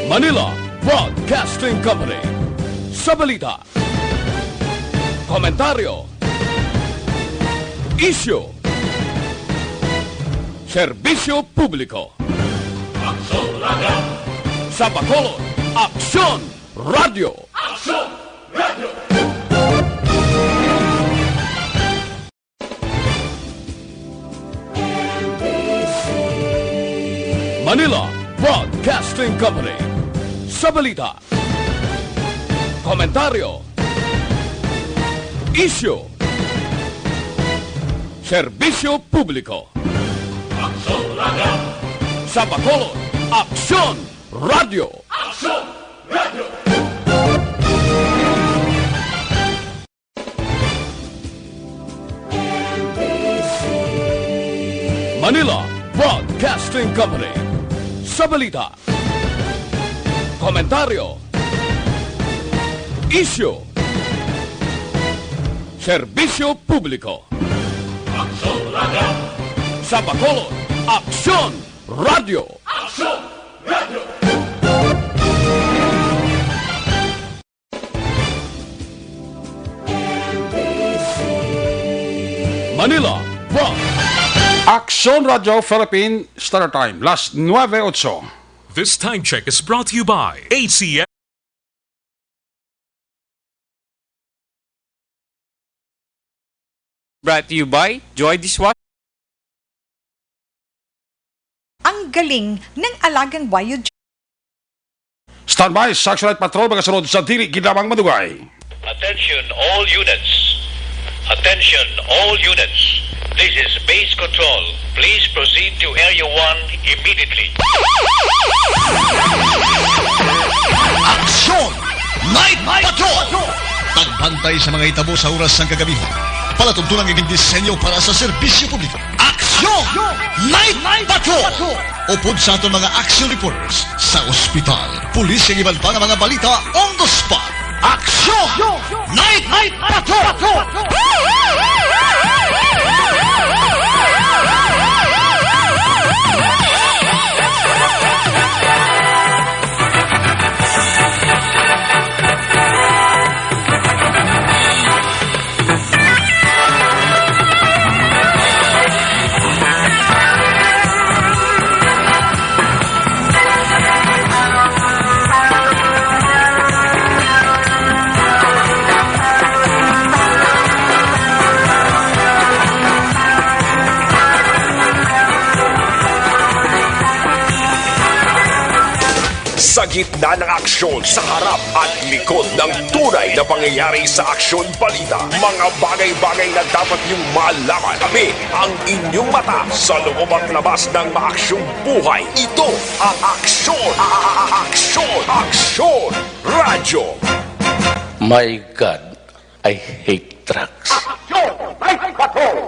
Manila Broadcasting Company. Sa balita, komentaryo, isyu, serbisyo publiko. Aksyon Radio. Sa Bacolod, Aksyon Radio. Aksyon Radio. Manila Broadcasting Company. Sa balita, komentaryo, isyu, serbisyo publiko. Aksyon Radio. Sa Bacolod, Aksyon Radio. Aksyon Radio. Manila Broadcasting Company. Sa balita, komentaryo, isyu, serbisyo publiko. Aksyon Radio. Sa Bacolod, Aksyon Radio. Aksyon Radio. Manila Broadcasting. Aksyon Radio Philippine Standard Time, las 9:08. This time check is brought to you by ACM. Brought to you by Joy Dishwash. Ang galing ng alagang wayo. Standby sa Action Light Patrol, magasunod sa dili ginamang madugay. Attention all units. Attention all units. This is base control. Please proceed to Area 1 immediately. Aksyon! Night Patrol! Pagbantay sa mga itabo sa oras ng kagabihan. Palatuntunang iging disenyo para sa serbisyo publiko. Aksyon! Night Patrol! Upod sa aton mga action reporters sa ospital, pulis ang iban pa ng mga balita on the spot. Aksyon! Night Patrol! Sa gitna ng aksyon, sa harap at likod ng tunay na pangyayari sa Aksyon Balita, mga bagay-bagay na dapat niyong malaman. Kami ang inyong mata sa loob at labas ng maaksyong buhay. Ito ang Aksyon! Aksyon Radio! My God, I hate trucks. Aksyon! Night Patrol!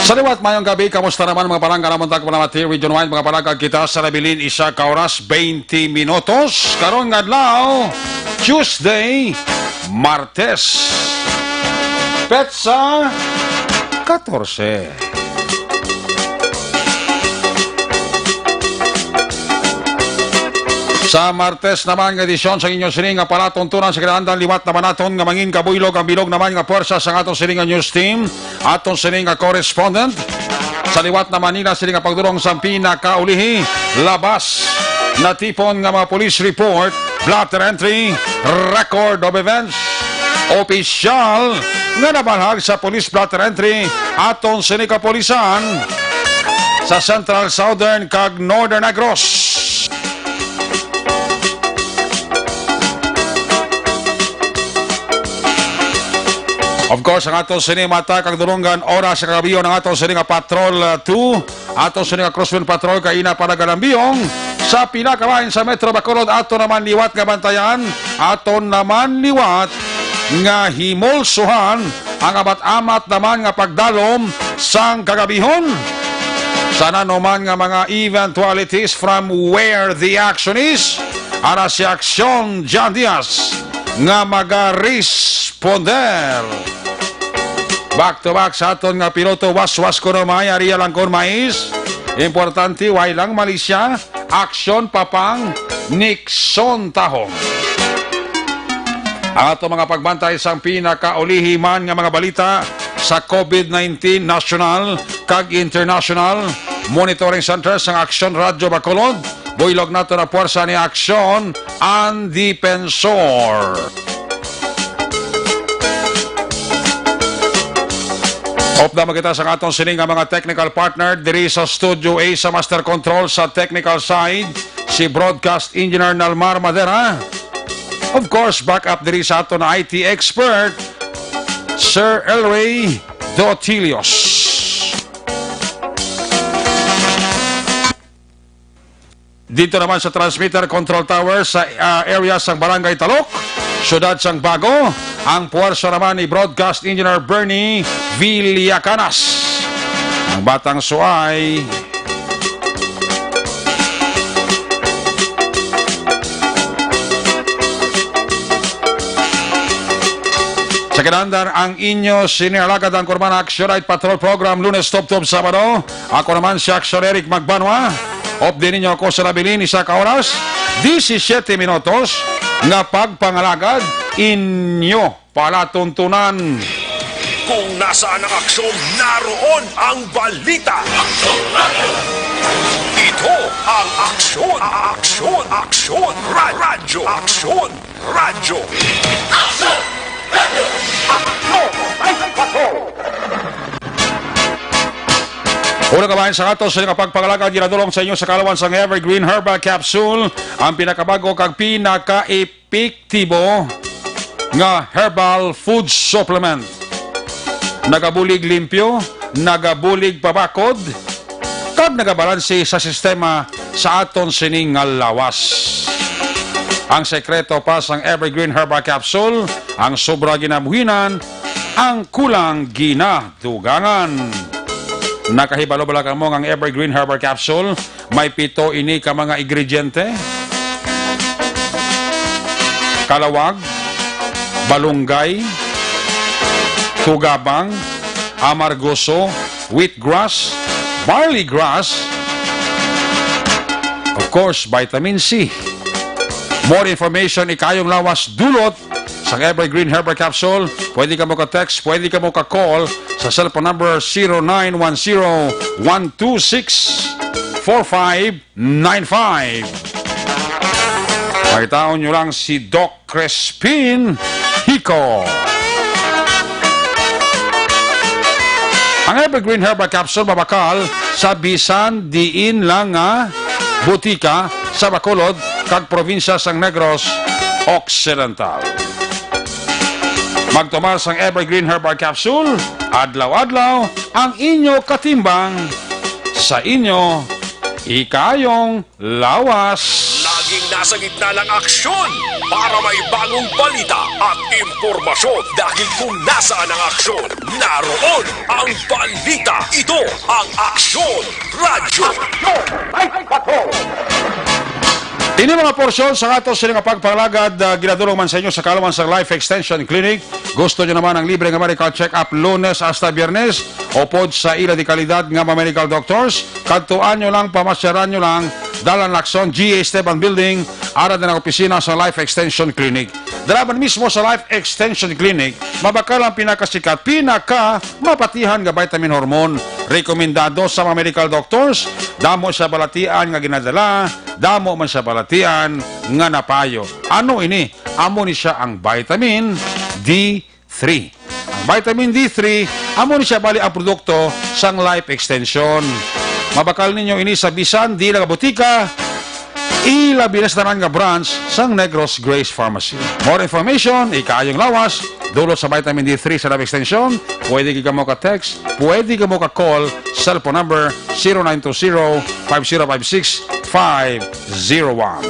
Sa liwat mayong gabi, kamusta naman mga palangga naman tayo panamati, Region 1, mga palangga kita sa nabilin, isa ka oras, 20 minutos. Karong adlaw, Tuesday, Martes, Petsa, 14. Sa Martes naman nga edisyon sa inyong sining nga palatuntunan sa kinahandang liwat naman naton nga mangin kabuylog ang bilog naman nga puwersa sa atong sining nga news team, atong sining nga correspondent. Sa liwat na Manila sining nga pagdurong sa pinakaulihi, labas na tipon nga mga police report, blotter entry, record of events, opisyal nga nabalhag sa police blotter entry atong sining kapolisan sa Central, Southern kag Northern Negros. Of course, ang atong sinimata kag durunggan oras sa kagabiyon ng atong sininga Patrol 2, atong sininga Crosswind Patrol kaina para galambiyong sa pinakabahin sa Metro Bacolod. Ato naman liwat nga bantayan, ato naman liwat nga himolsuhan ang amat-amat naman nga pagdalom sang kagabihon. Sana naman nga mga eventualities from where the action is, ara si Aksyon John Diaz nga maga-responder. Back to back sa aton nga piloto waswas ko na may Ariel Angkor Mais. Importante, way lang Malaysia. Aksyon papang Nixon Tahong. Ang ato mga pagbantay sang pinakaulihiman nga mga balita sa COVID-19 national kag international monitoring center sang Aksyon Radyo Bacolod. Builog nato na puwersa ni Aksyon ang Dipensor. Opda magkita sa atong sining nga mga technical partner diri sa Studio A sa Master Control sa technical side si Broadcast Engineer Nalmar Madera. Of course, back up diri sa aton na IT expert Sir Elray Dotilios. Dito naman sa transmitter control tower sa area sang Barangay Talok, syudad sang Bago, ang puwersa naman ni Broadcast Engineer Bernie Villacanas. Ang batang suay sa kinandar ang inyo sinilagad ang Kurman Action Night Patrol Program Lunes Top Sabado. Ako naman si Action Eric Magbanwa. Op din ninyo ako sa labilin isa ka oras 17 minutos nga pagpangalagad inyo palatuntunan. Kung nasaan ang aksyon, naroon ang balita. Ito ang aksyon, aksyon, aksyon, radyo, aksyon, radyo. Aksyon, radyo, aksyon, radyo. Una kabahin sa ato sa pagpangalagad ginadulong sa inyo sa kalawan sang Evergreen Herbal Capsule, ang pinakabago kag pinaka-epektibo nga herbal food supplement. Nagabulig limpyo, nagabulig pabakod, kag nagabalanse sa sistema sa aton sining nga lawas. Ang sekreto pa sang Evergreen Herbal Capsule, ang sobra ginabuhinan, ang kulang ginadugangan. Nakahibalo-bala ka mo ang Evergreen Herbal Capsule. May 7 ini ka mga ingrediente. Kalawag, balunggay, tugabang, amargoso, wheatgrass, barley grass, of course, vitamin C. More information, ikayong lawas dulot sa Evergreen Herbal Capsule. Pwede ka mo ka-text, pwede ka mo ka-call sa cellphone number 0910-126-4595. Pakitaon nyo lang si Doc Crespin Hico. Ang Evergreen Herbal Capsule mabakal sa bisan diin lang nga butika sa Bacolod kag probinsya sang Negros Occidental. Magtumar sang Evergreen Herbal Capsule, adlaw-adlaw ang inyo katimbang sa inyo ikayong lawas. Laging nasa gitna ng aksyon para may bagong balita at impormasyon. Dahil kung nasaan ang aksyon, naroon ang balita. Ito ang Aksyon Radyo. Ini mga porsyon sa ato sila nga pagpangalagad ginadulong man sa inyo sa kalawan sa Life Extension Clinic. Gusto nyo naman ang libre nga medical check-up Lunes hasta Biyernes o pod sa ila di kalidad nga mga medical doctors. Kantuan nyo lang, pamasyaran nyo lang, Dalan Lacson, G.A. Esteban Building, arad na ng opisina sa Life Extension Clinic. Dalaban mismo sa Life Extension Clinic, mabakal ang pinakasikat, mapatihan nga vitamin hormone. Rekomendado sa mga medical doctors, damo sa balatian nga ginadala, damo man sa balatian nga napayo. Ano ini? Amo ni siya ang vitamin D3. Ang vitamin D3, amo ni siya bali ang produkto sang Life Extension. Mabakal ninyo ini sa bisan, di lang butika, ilabi na sa tanan nga branch sang Negros Grace Pharmacy. More information, ikayong lawas, dulot sa vitamin D3 sa lab extension, pwede ka mo ka-text, pwede ka mo ka-call, cellphone number 0920-5056501.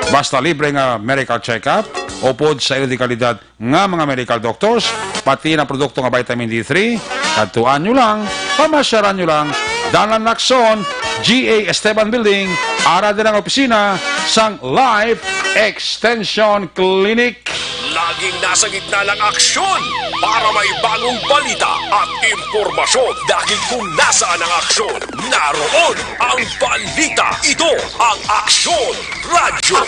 Basta libre nga medical check-up, upod sa kalidad nga mga medical doctors, pati na produkto nga vitamin D3, katuan nyo lang, pamasyaran nyo lang, Dalan Lacson, GA Esteban Building, ara din ang opisina sang Life Extension Clinic. Laging nasa gitna ng aksyon para may bagong balita at impormasyon. Dahil kung nasaan ang aksyon, naroon ang balita. Ito ang Aksyon Radio.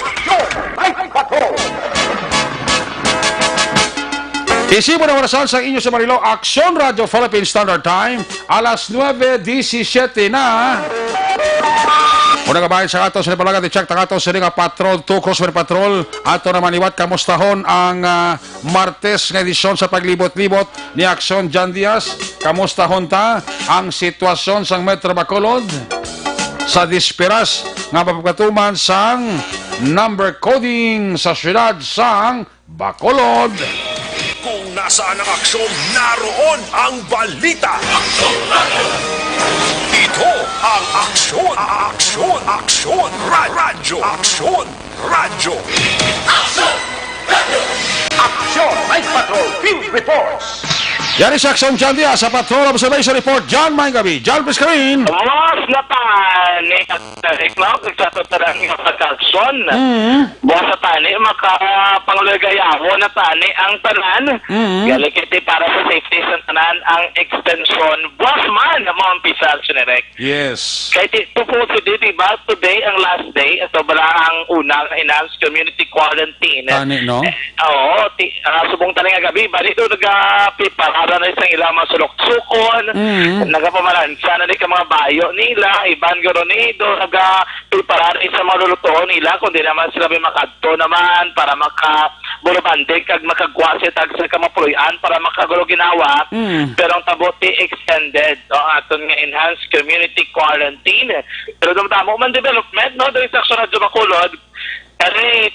Isipo na orasan sa inyo sa Marilo, Aksyon Radio Philippine Standard Time, alas 9:17 na. Una kabayan sa ato sa palagat, i-check ta ato sa nga Patrol 2 Crossfire Patrol. Ato naman iwat kamustahon ang Martes nga edisyon sa paglibot-libot ni Aksyon Jan Diaz. Kamustahon ta ang sitwasyon sang Metro Bacolod sa disperas nga papagatuman sang number coding sa syudad sang Bacolod. Kung nasaan ang aksyon, naroon ang balita. Ito ang Aksyon, Aksyon, Aksyon Radio. Aksyon Radio. Aksyon! Night Patrol Field Reports! Yan is Aksyon Jan Diaz sa Patrol Observation Report. John Maingabi, John Piscarin. Mas na tani at iklaw nagsasatarang yung pagkalson. Buwas sa tani, makapangulagayaho na tani ang tanan. Galikiti para sa safety sa tanan ang extension. Buwas man na mga umpisal sinirek. Yes. Kahit ito po diba, today ang last day, ito bala ang unang enhanced community quarantine. Tani, no? Oo, subong tani nga gabi, bali ito nagpipara na isang ilang mga sulok-sukon, nagapamalan, sana di ka mga bayo nila, iban garo nido, nagpipara na isang mga lulutuon nila, kundi naman sila may makadto naman, para makaburubandig, kag makagwasi, tag sa kamapuloyan, para makagulo ginawa, pero ang tabuti extended, aton nga enhanced community quarantine. Pero damo man development, no, doon sa Aksyon Radio Bacolod, kasi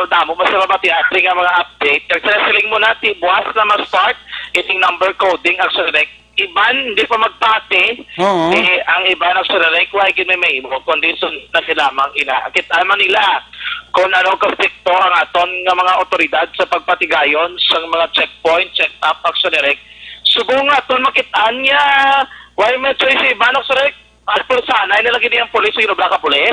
damo masarabati ating mga update. Nagsasiling mo natin, buwas na ma-start iting number coding ang surrect. Iban, hindi pa magpati. Ang iba ng surrect, why may mo, condition na sila mang kita man nila kung ano ka-stricto ang aton ng mga otoridad sa pagpatigayon sa mga checkpoint, check-up ang surrect. Subong aton makitaan niya, why may choice iba ng surrect? Alpo sana, nilagay niya ang polis, ginubla ka polis.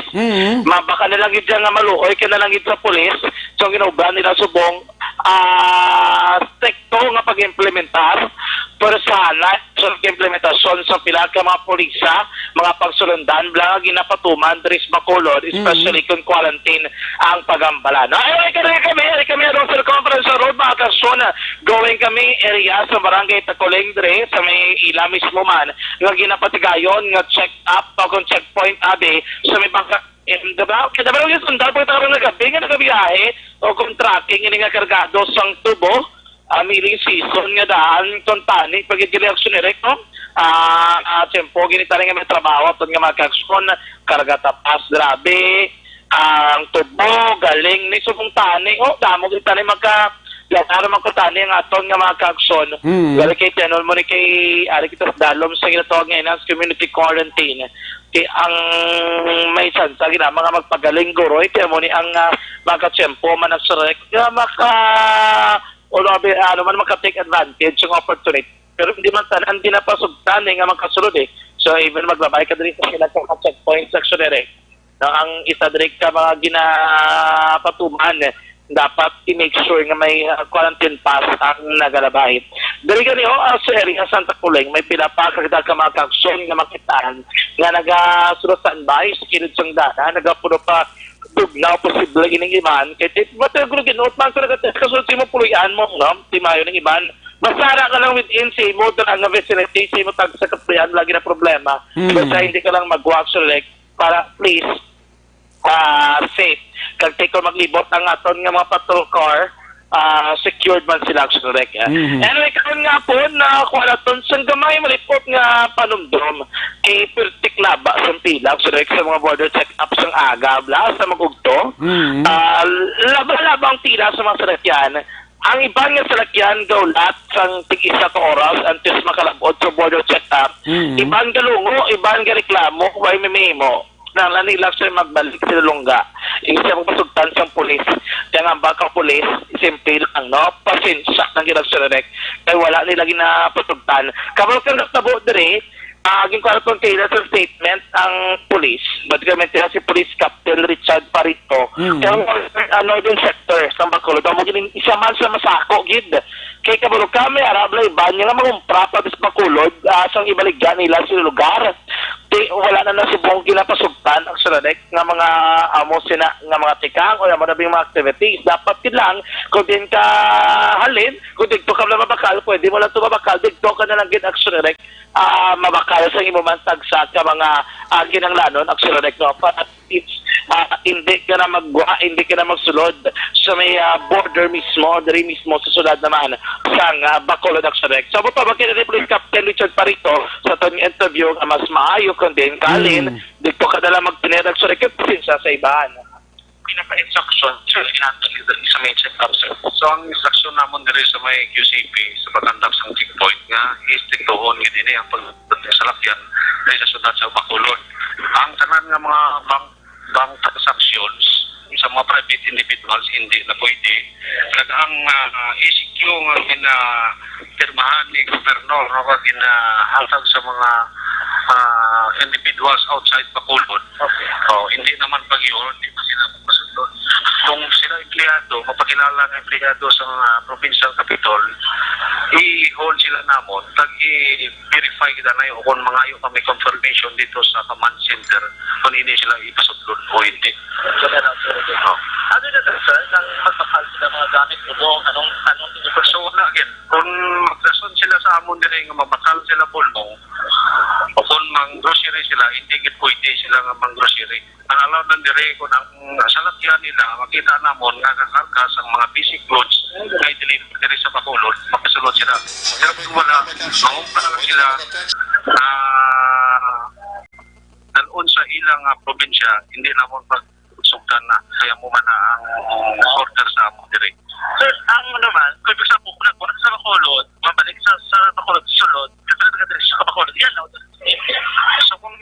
Baka nilagay dyan nga maluhoy, kinalagay sa polis. So, ginubla nila subong stricto nga pag-implementar. Pero sana, sa implementasyon sa pila ka mga polisa, mga pagsulundan, blang ginapatuman, Dris Bacolod, especially kung quarantine ang pagambala. No, ay kami, Roser Conference sa Road, mga Aksyon, going kami area sa Barangay Tacoleng, Dre, sa may ila mismo man, nga ginapatigayon, nga check up o kung checkpoint abi sa may bangka kada ba yung sundal po ito nagabi nga nagabiyahe o kung tracking nga kargado sang tubo miling season nga daan itong tani pag i-reaction direct no tempo ginita rin nga may trabaho at nga mag-aksyon karga tapas grabe ang tubo galing ni subong tani damo ginita rin Laro man ko tani ang aton nga mga kaagson. Gali kay tenol mo ni kay ari kita dalom sa ginatawag nga enhanced community quarantine. Kay ang may chance gina mga magpagaling goroy kay mo ni ang mga tiyempo man nagsurek nga ano man maka-take advantage ng opportunity. Pero hindi man tanan di na pasugtan nga makasulod eh. So even magbabay ka diri sa sila sa checkpoint section direct. Ang isa direct ka mga ginapatuman dapat i-make sure nga may quarantine pass ang nagalabay. Dali gani sa area Santa Culeng, may pila pa kagdag ka mga kaksyon nga makitaan nga nagasulot standby sa kilid sang dana, nagapuno pa dugnaw posible gining iman. Kaya matagro ginoot man sa kasulot mo puluyan mo, no? Timayo ng iban. Masara ka lang within sa mo nga vicinity, sa mo tag sa kapuyan, lagi na problema. Basta hindi ka lang mag-walk select para please safe. Kag take ko maglibot ang aton nga mga patrol car, secured man sila correct. Anyway, karon nga po na kuha naton sang gamay malipot nga panumdum kay pertik laba sa pila sa mga border check-up sa aga, bla, sa magugto. Laba-laba ang pila sa mga salakyan. Ang iba nga salakyan gaulat sang tig-isa ka oras antes makalabot sa border check-up. Iban galungo, iban ga reklamo, way memo. Nang lanilak siya magbalik sa lungga. Isa mong pasugtan sa pulis. Kaya nga baka pulis, simple lang, no? Pasensya ng ginagsurerek. Kaya wala nila ginapasugtan. Kapag kang natabo dire, aging kwartong kailan sa statement ang pulis. Ba't si Police Captain Richard Parito. Kaya Northern Sector sa Bacolod. Ang magiging isa man sa masako, gid. Kaya kabalo kami, arabla iba niya nga magumpra pa sa Bacolod, sang ibaligyan nila sa lugar. Wala na na si buong ginapasugtan ang suranek nga mga amo sina nga mga tikang o yung mga activities. Dapat lang kung din ka halin, kung dito ka na mabakal, pwede mo lang ito mabakal, dito ka na lang gin ang suranek mabakal sa imumantag sa ka mga ginanglanon ang suranek, no? Para hindi ka na magwa, hindi ka na magsulod sa may border mismo, dari mismo sa sulod naman sa Bacolod ang suranek. So, buto ba kina Police Captain Richard Parito sa itong interview nga mas maayo kundi kalin, dito ka nalang magpinerag sa rekipsensya sa ibahan. Pinaka-instruction, sir, inatali sa may check-up, sir. So, ang instruction naman dito sa may QCP, sa pag-conduct sa checkpoint nga, istiktohon nga din ang pagdating sa lakyan dahil sa syudad sa Bacolod. Ang tanan nga mga bank transactions sa mga private individuals, hindi na pwede. Ang ECQ nga pinapirmahan ni Governor, nga ginahatag sa mga individuals outside Bacolod. Hindi naman pag-iyon, hindi pa sila masunod. Kung sila empleyado, mapakilala ng empleyado sa mga provincial capital, i-hold sila namon, tag-i-verify kita na yun kung mga yung kami confirmation dito sa command center kung hindi sila ipasudlod o hindi. Ano na sir, nang magpapal sila mga gamit mo, anong So, wala again, kung maglason sila sa amon din nga mabakal sila pulmong, o kung mang-grocery sila, hindi git pwede sila nga mang-grocery. Ang alaw ng dire, kung ang salakyan nila, makita namon nga kakarkas ang mga basic goods na i-deliver dire sa Bacolod, mapasulod sila. Pero kung wala, mangumpra lang sila dalon sa ilang probinsya, hindi namon pagsugtan na. Kaya mo man ang order sa amon dire. Sir, ang naman, kung sa kung sa Bacolod, mabalik sa Bacolod, sulod, kasi sa Bacolod, yan lang. So kung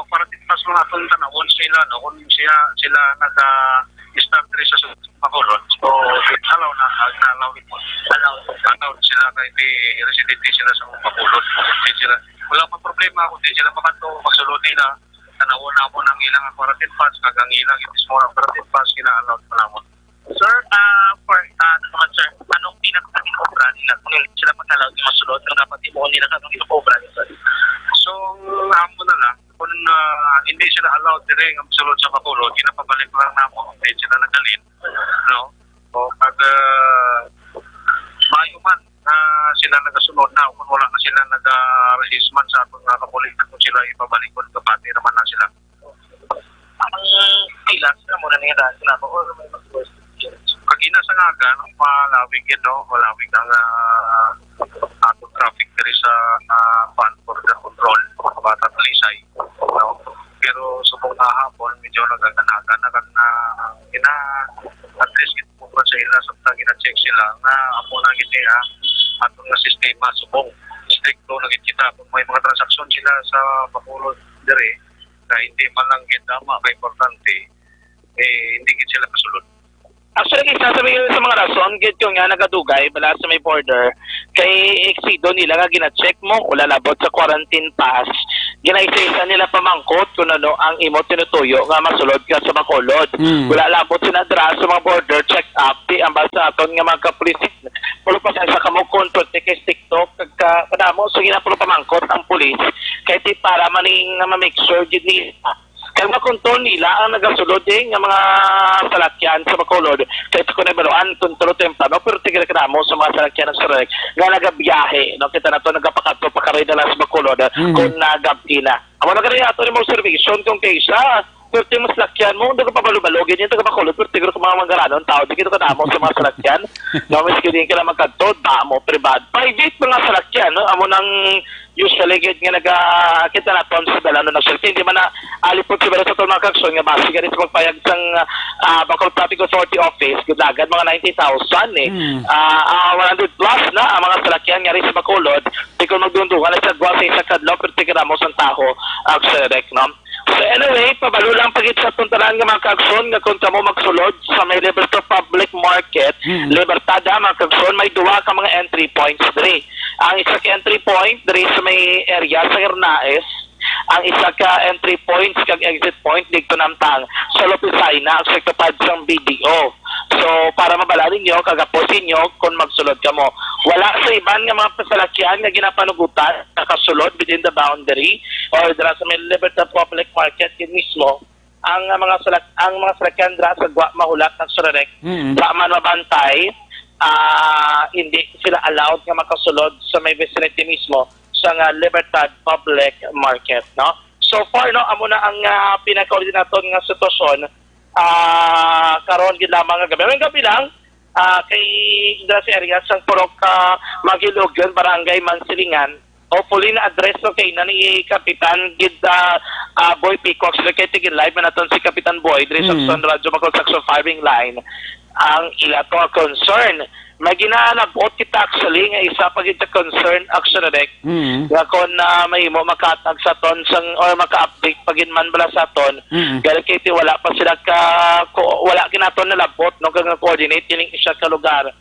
para tipas mga itong tanawon sila, kung sila nag-start rin sa Bacolod, so alaw mo. Alaw sila kay residente sila sa Bacolod. Wala pa problema kung di sila makanto, magsulod nila, tanawon ang ilang quarantine pass, kagang ilang itis mo ang quarantine pass, kina-allow pa naman. Sir, sir, anong pinaka-inobra nila? Kung sila magkalaw yung masulod, kung dapat imuon nila kanong inobra nila? So, amo na lang, kung hindi sila allowed dire ang masulod sa Bacolod, ginapabalik lang namo, hindi sila nagalin. No? O pag mayo man sila nagasunod na, kung wala na sila nag-resist man sa atong kapulitan, kung sila ipabalik ko, kapati naman na sila. Ang pilas na muna nila, sila ba? Or may mag-first? Kagina sa nga malawig yun, no? Malawig ang atong traffic diri sa border control, Bata Talisay. No? Pero subong na hapon, medyo nagaganagan na at least ito po sa ila sa gina-check sila na ako na gini atong na sistema subong stricto na kita kung may mga transaksyon sila sa Bacolod diri na hindi man lang gitama kay importante hindi gid sila kasulod. Actually, sasabihin sa mga rason, git yung nga nagadugay, bala sa may border, kay exido nila nga gina-check mo, wala labot sa quarantine pass, ginaisa-isa nila pamangkot kung ano ang imo tinutuyo nga masulod ka sa Bacolod. Wala labot sinadra sa mga border check-up, di ang basta aton nga mga kapulisin. Pulo pa sa kamo kontrol, kay TikTok, kadamo, so ginapulo pamangkot ang pulis, kaya di para maning ma-make sure gid nila. Kaya makontrol nila ang nagasulod ng mga salakyan sa Bacolod. Kaya ito ko na baluan, kontrol temprano, pero tigil ka mo sa mga salakyan ng Sarek nga nagabiyahe. No? Kita na ito, nagapakato, pakaray na lang sa Bacolod kung nagabi na. Ang mga ganyan ito ni mga servisyon kung kaysa, perti mo salakyan mo, hindi ka pabalubalogin yun, hindi ka pakulot, perti ka mga manggaranon, tao, di ka damo sa mga salakyan. No, miski din ka na magkagto, damo, private. Private mga salakyan, no? Amo nang usually nga kita na ton sa dalano ng salakyan, hindi man na alipot siguro sa itong mga kaksyon, nga basi ka rin sa magpayag sang Bacolod Traffic Authority Office, gudagad mga 90,000 eh. 100 plus na ang mga salakyan nga rin sa Bacolod, di ko magdundukan na sa gwa sa isa kadlaw, perti ka damo sa taho, akserek, no? So anyway, pabalo lang pagit sa tuntalan ng mga kaagson nga kung kamo magsulod sa may Libertad Public Market, Libertada, mga kaagson, may duwa ka mga entry points diri. Ang isa ka entry point diri sa may area sa Hernaes, ang isa ka entry points kag exit point dito namtang sa Lopisay na ang sektapad sang BDO. So para mabala ninyo, kagaposin nyo kung magsulod ka mo. Wala sa iban nga mga pasalakyan nga ginapanugutan nakasulod within the boundary or dira sa may Libertad Public Market yun mismo ang mga salakyan dira sa Gwa Mahulat ng Surerek sa man mabantay, hindi sila allowed nga makasulod sa may vicinity mismo sa Libertad Public Market, no? So far, no, amo na ang pinaka-koordinator nga sitwasyon karon gid lamang nga gabi. Ang gabi lang kay dira sa area sang Purok Magilugyon, Barangay Mansilingan. Hopefully na address no kay ni Kapitan gid Boy Peacock, sila kay tigil live na naton si Kapitan Boy diri sa Son Radyo Construction Firing Line ang ila to concern. May ginanabot kita actually nga isa pa gid sa concern action direct nga kon may mo makatag sa ton sang or maka-update pagin man bala sa ton kaya kay wala pa sila wala ginaton na labot no kag coordinate kining isa ka lugar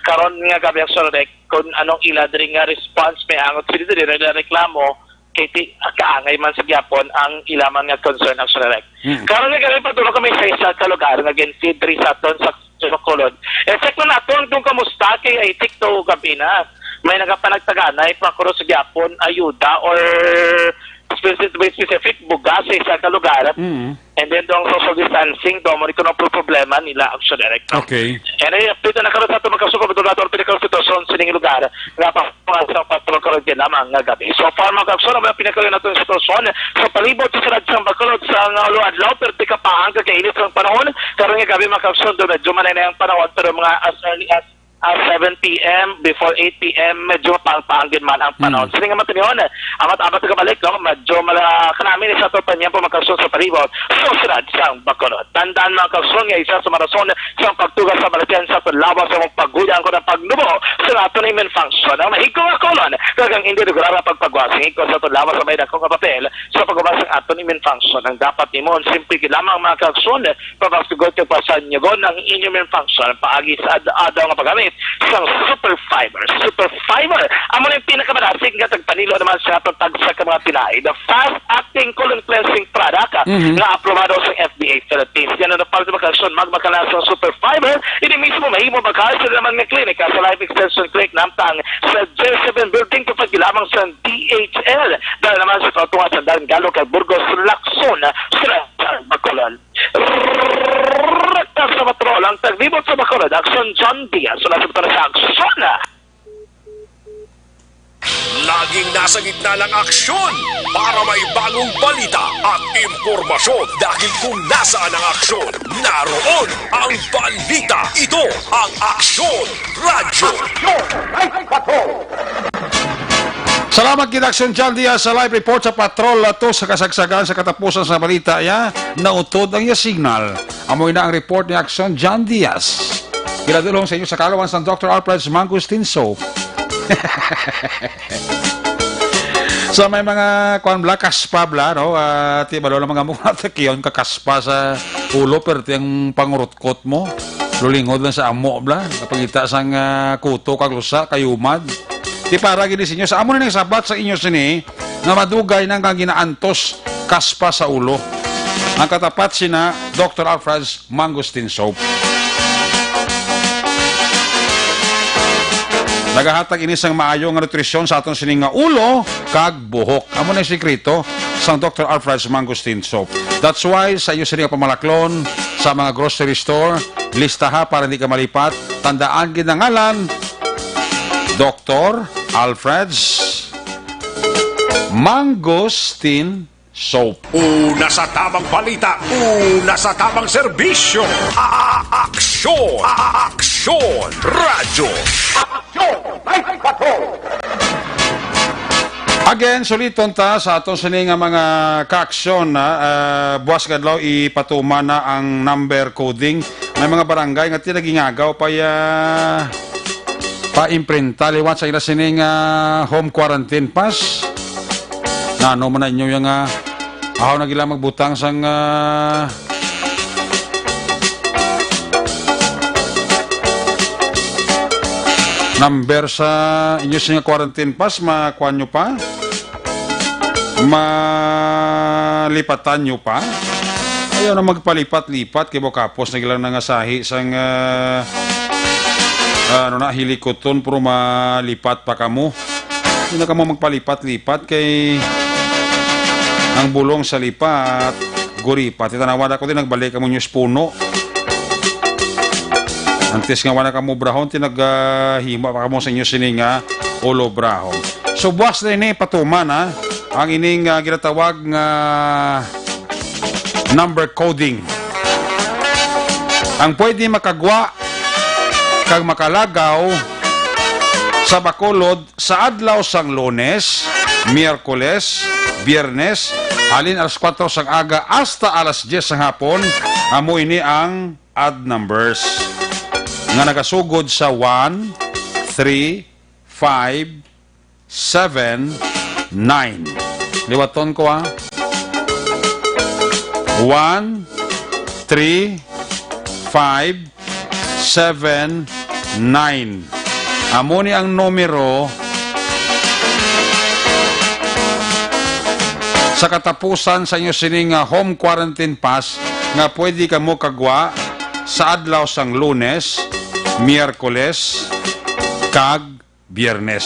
karon nga gabi action direct kon anong ila diri nga response may angot sila diri na reklamo kay kaangay man sa gyapon ang ilaman nga concern action direct karon nga gabi patulo kami sa isa ka lugar nga gen-feed diri sa ton sa Bacolod. Check na natin kung kamusta kay Aitik to gabi na. May nagapanagtaganay pa kuro sa gyapon ayuda or specific buga sa isa ka lugar. And then doon social distancing, doon mo rin ko problema nila action direct. Okay. And then, pwede na karoon sa ito magkasupagadulator, pwede karoon sitwasyon sa inyong lugar, nga pa sa patrol karoon din lamang nga gabi. So far, mga kakson, ang pinakaroon na itong sitwasyon, sa palibot sa sarad sa Bacolod, sa Luadlaw, pero di ka pa ang kakainit ng panahon, karoon nga gabi, mga kakson, doon medyo manay na yung panahon, pero mga as early as 7 p.m. before 8 p.m. medyo pang-panggin man ang panahon. Sige nga matin yun, amat-amat ka balik, no? Medyo kanamin isa to pa niya po magkasun sa palibot. Susunod siyang Bacolod. Tandaan mga kaksun nga isa sa marason siyang pagtugas sa balatian sa paglawas sa mga pagguyan ko ng pagnubo sa nato na imen function. Ang mahigko nga kolon, kagang hindi regular pagpagwasing ikaw sa paglawas sa may dakong papel sa paggawas ng ato na imen function. Ang dapat imon, simple lamang mga kaksun, papagsugot yung pasanyagon ng inyong function paagi sa adaw nga paggamit isang super fiber. Super fiber. Amo na yung pinakamanasig nga tagpanilo naman sa pagtagsa ka mga Pinay. The fast-acting colon cleansing product na aprobado sa FDA Philippines. Yan na para sa makasyon magmakalas ng super fiber. Ini mismo mahimo magkalas sa naman ng klinika sa Life Extension Clinic namtang sa J7 Building kapag lamang sa DHL. Dahil naman sa patuwa sa Darangalo kay Burgos Lacson sa Bacolod. Sa patrol ang taglibot sa Bacolod, Action John Diaz. Sula sa patrol sa Action Laging nasa gitna ng aksyon para may bagong balita at impormasyon dahil kung nasaan ang aksyon, naroon ang balita. Ito ang Aksyon Radio. Salamat kid Action John Diaz sa live report sa patrol ato sa kasagsagan sa katapusan sa balita ya nautod ang iya signal. Amoy na ang report ni Action John Diaz. Kiladulong sa inyo sa kalawan sa Dr. Alfred's Mangosteen Soap. So may mga kuan kaspa bla no ti balo lang mga mukha ta kiyon kakaspa sa ulo pero tiyang pangurutkot mo lulingod lang sa amo bla kapagita sang kuto kag lusa kayumad ti para gid sinyo sa amo na sabat sa inyo sini nga madugay nang kang ginaantos kaspa sa ulo ang katapat sina Dr. Alfred's Mangosteen Soap. Nagahatag ini sang maayo nga nutrisyon sa aton sining nga ulo kag buhok. Amo na sekreto sang Dr. Alfred's Mangosteen Soap. That's why sa iyo sining pamalaklon sa mga grocery store, listaha para hindi ka malipat. Tandaan gid ang ngalan Dr. Alfred's Mangosteen soap. Una sa tamang balita, una sa tamang serbisyo. Aksyon! Aksyon! Radyo! Night Patrol! Again, suliton ta sa aton sini nga mga kaaksyon na buwas kadlaw ipatuma na ang number coding ng mga barangay nga tinagingagaw pa-imprinta liwat sa ila sini nga home quarantine pass. Na ano man na inyo yung ahaw na gila magbutang sang number sa inyo sa quarantine pass, makuha nyo pa, malipatan nyo pa. Ayaw na magpalipat-lipat kay Bokapos na gilang nangasahi sang hilikoton pero malipat pa kamo. Hindi na kamo magpalipat-lipat kay ang bulong sa lipat guripat. Itanawan ako din nagbalik kamo nyo puno. Antes nga wala ka mo brahon, tinaghima pa kamo sa inyo sininga ulo brahon. So buwas na ini patuman ang ining ginatawag nga number coding. Ang pwede makagwa kag makalagaw sa Bacolod sa adlaw sang Lunes, Miyerkules, Biyernes, halin alas 4 sang aga hasta alas 10 sang hapon, amo ini ang odd numbers nga nagasugod sa 1, 3, 5, 7, 9. Liwaton ko 1, 3, 5, 7, 9. Amo ni ang numero sa katapusan sa inyo sining home quarantine pass nga pwede ka mo kagwa sa adlaw sang Lunes, Miyerkules, kag Biyernes.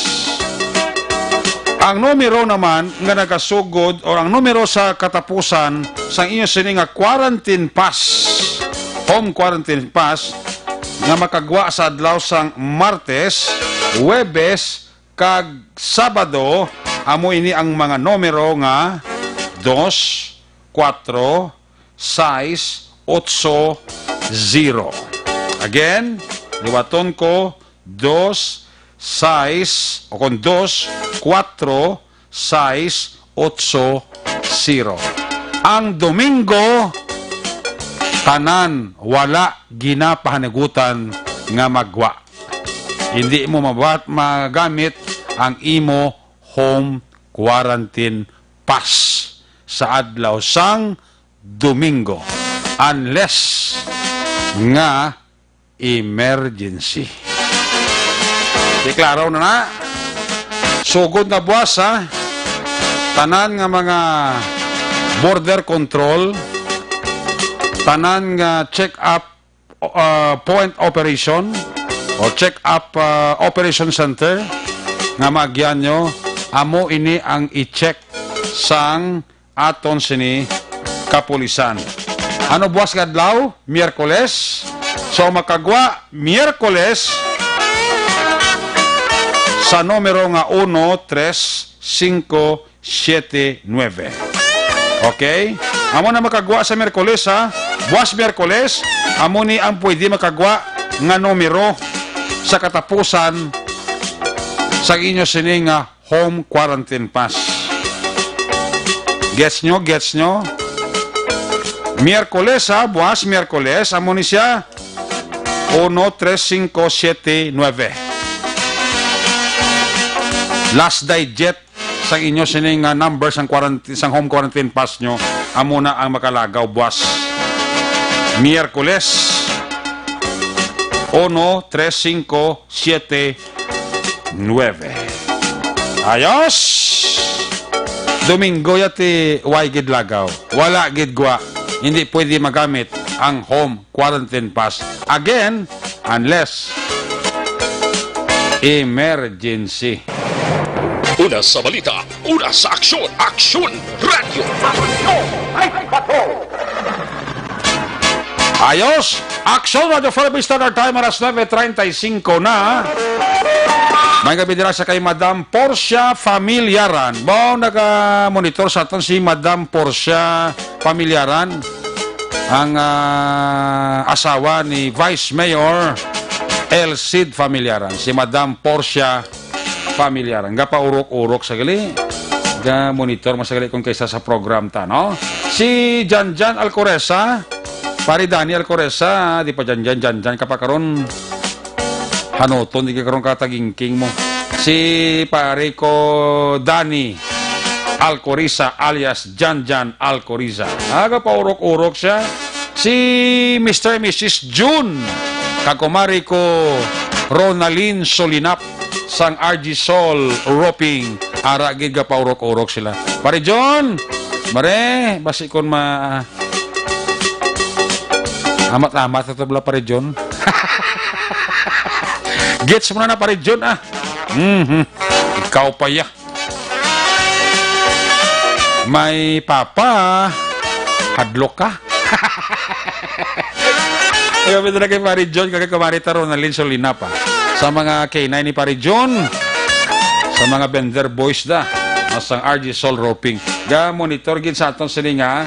Ang numero naman nga nagasugod o ang numero sa katapusan sa inyo sini nga quarantine pass, home quarantine pass nga makagwa sa adlaw sang Martes, Huwebes, kag Sabado, amo ini ang mga numero nga 2, 4, 6, 8, 0. Again, liwaton ko 2, 6 o kung 2, 4, 6, 8, 0. Ang Domingo tanan wala ginapahanagutan nga magwa. Hindi mo magamit ang imo home quarantine pass sa adlaw sang Domingo unless nga emergency. Deklaro na sugod na buwas tanan nga mga border control, tanan nga check up point operation o check up operation center nga magyan nyo, amo ini ang i-check sang aton sini kapulisan. Ano buwas kadlaw? Miyerkules. So makagwa Miyerkules sa numero nga 1, 3, 5, 7, 9. Okay? Amo na makagwa sa Miyerkules buwas Miyerkules, amo ni ang pwede makagwa nga numero sa katapusan sa inyo sini nga home quarantine pass. Gets nyo? Gets nyo? Miyerkules buwas Miyerkules, amo ni siya 1, 3, 5, 7, 9. Last digit sa inyo sining number sang home quarantine pass nyo, amo na ang makalagaw buwas Miyerkules 1, 3, 5, 7, 9. Ayos! Domingo yati way gid lagaw. Wala gid gwa. Hindi pwede magamit ang home quarantine pass. Again, unless emergency. Una sa balita, una sa aksyon, aksyon, radyo. Night Patrol! Ayos! Aksyon Radio Philippines Standard Time, alas 9:35 na. May gabi dira sa kay Madam Porcia Familiaran. Bo naga-monitor sa aton si Madam Porcia Familiaran, ang asawa ni Vice Mayor El Cid Familiaran. Si Madam Porcia Familiaran. Gapaurok-urok sa gali. Ga-monitor masagali kung kaysa sa program ta, no? Si Janjan Alcoresa, pari Dani Alcoresa, di pa Janjan kapakaron hanoton, di ka karon katagingking mo. Si pare ko Dani Alcorisa alias Janjan Alcorisa. Aga pa urok-urok siya. Si Mr. and Mrs. June, kakumari ko Ronalyn Solinap, sang RG Sol Roping. Ara gid pa urok-urok sila. Pare John, mare, basi kon amat-amat ito bala pare John. Gets mo na pare John, Ikaw pa ya. May papa, hadlok ka. Kaya na kay pare John, kaya kumari taro na Linsolina Linapa. Sa mga K9 ni pare John, sa mga vendor boys da, masang RG Sol Roping. Ga monitor gid sa aton sila nga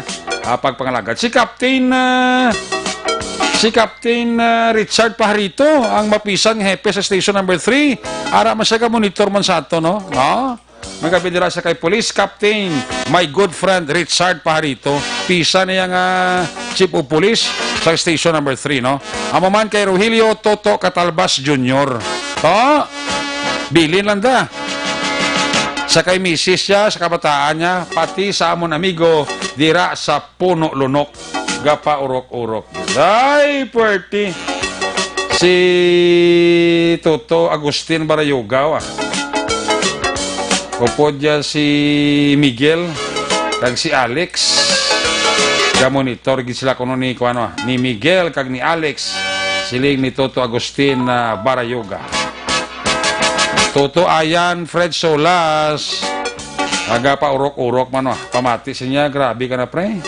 pagpangalagad. Si Captain Richard Pajarito, ang mapisang hepe sa station number 3. Ara man siya ka-monitor man sa ato, no? Magkapidira sa kay Police Captain, my good friend Richard Pajarito. Pisa niya nga Chief of Police sa station number 3, no? Amo man kay Rogelio Toto Catalbas Jr. Bilin lang da. Sa kay misis siya, sa kabataan niya, pati sa amon amigo, dira sa Puno Lunok. Gapa urok-urok. Ay, puwerti. Si Toto Agustin Barayogaw. Upod dyan si Miguel, kag si Alex. Ga-monitor gid sila kuno ni Miguel kag ni Alex. Siling ni Toto Agustin Barayoga. Toto Ayan Fred Solas. Aga pa urok-urok man pamati sa niya. Grabe ka na pre.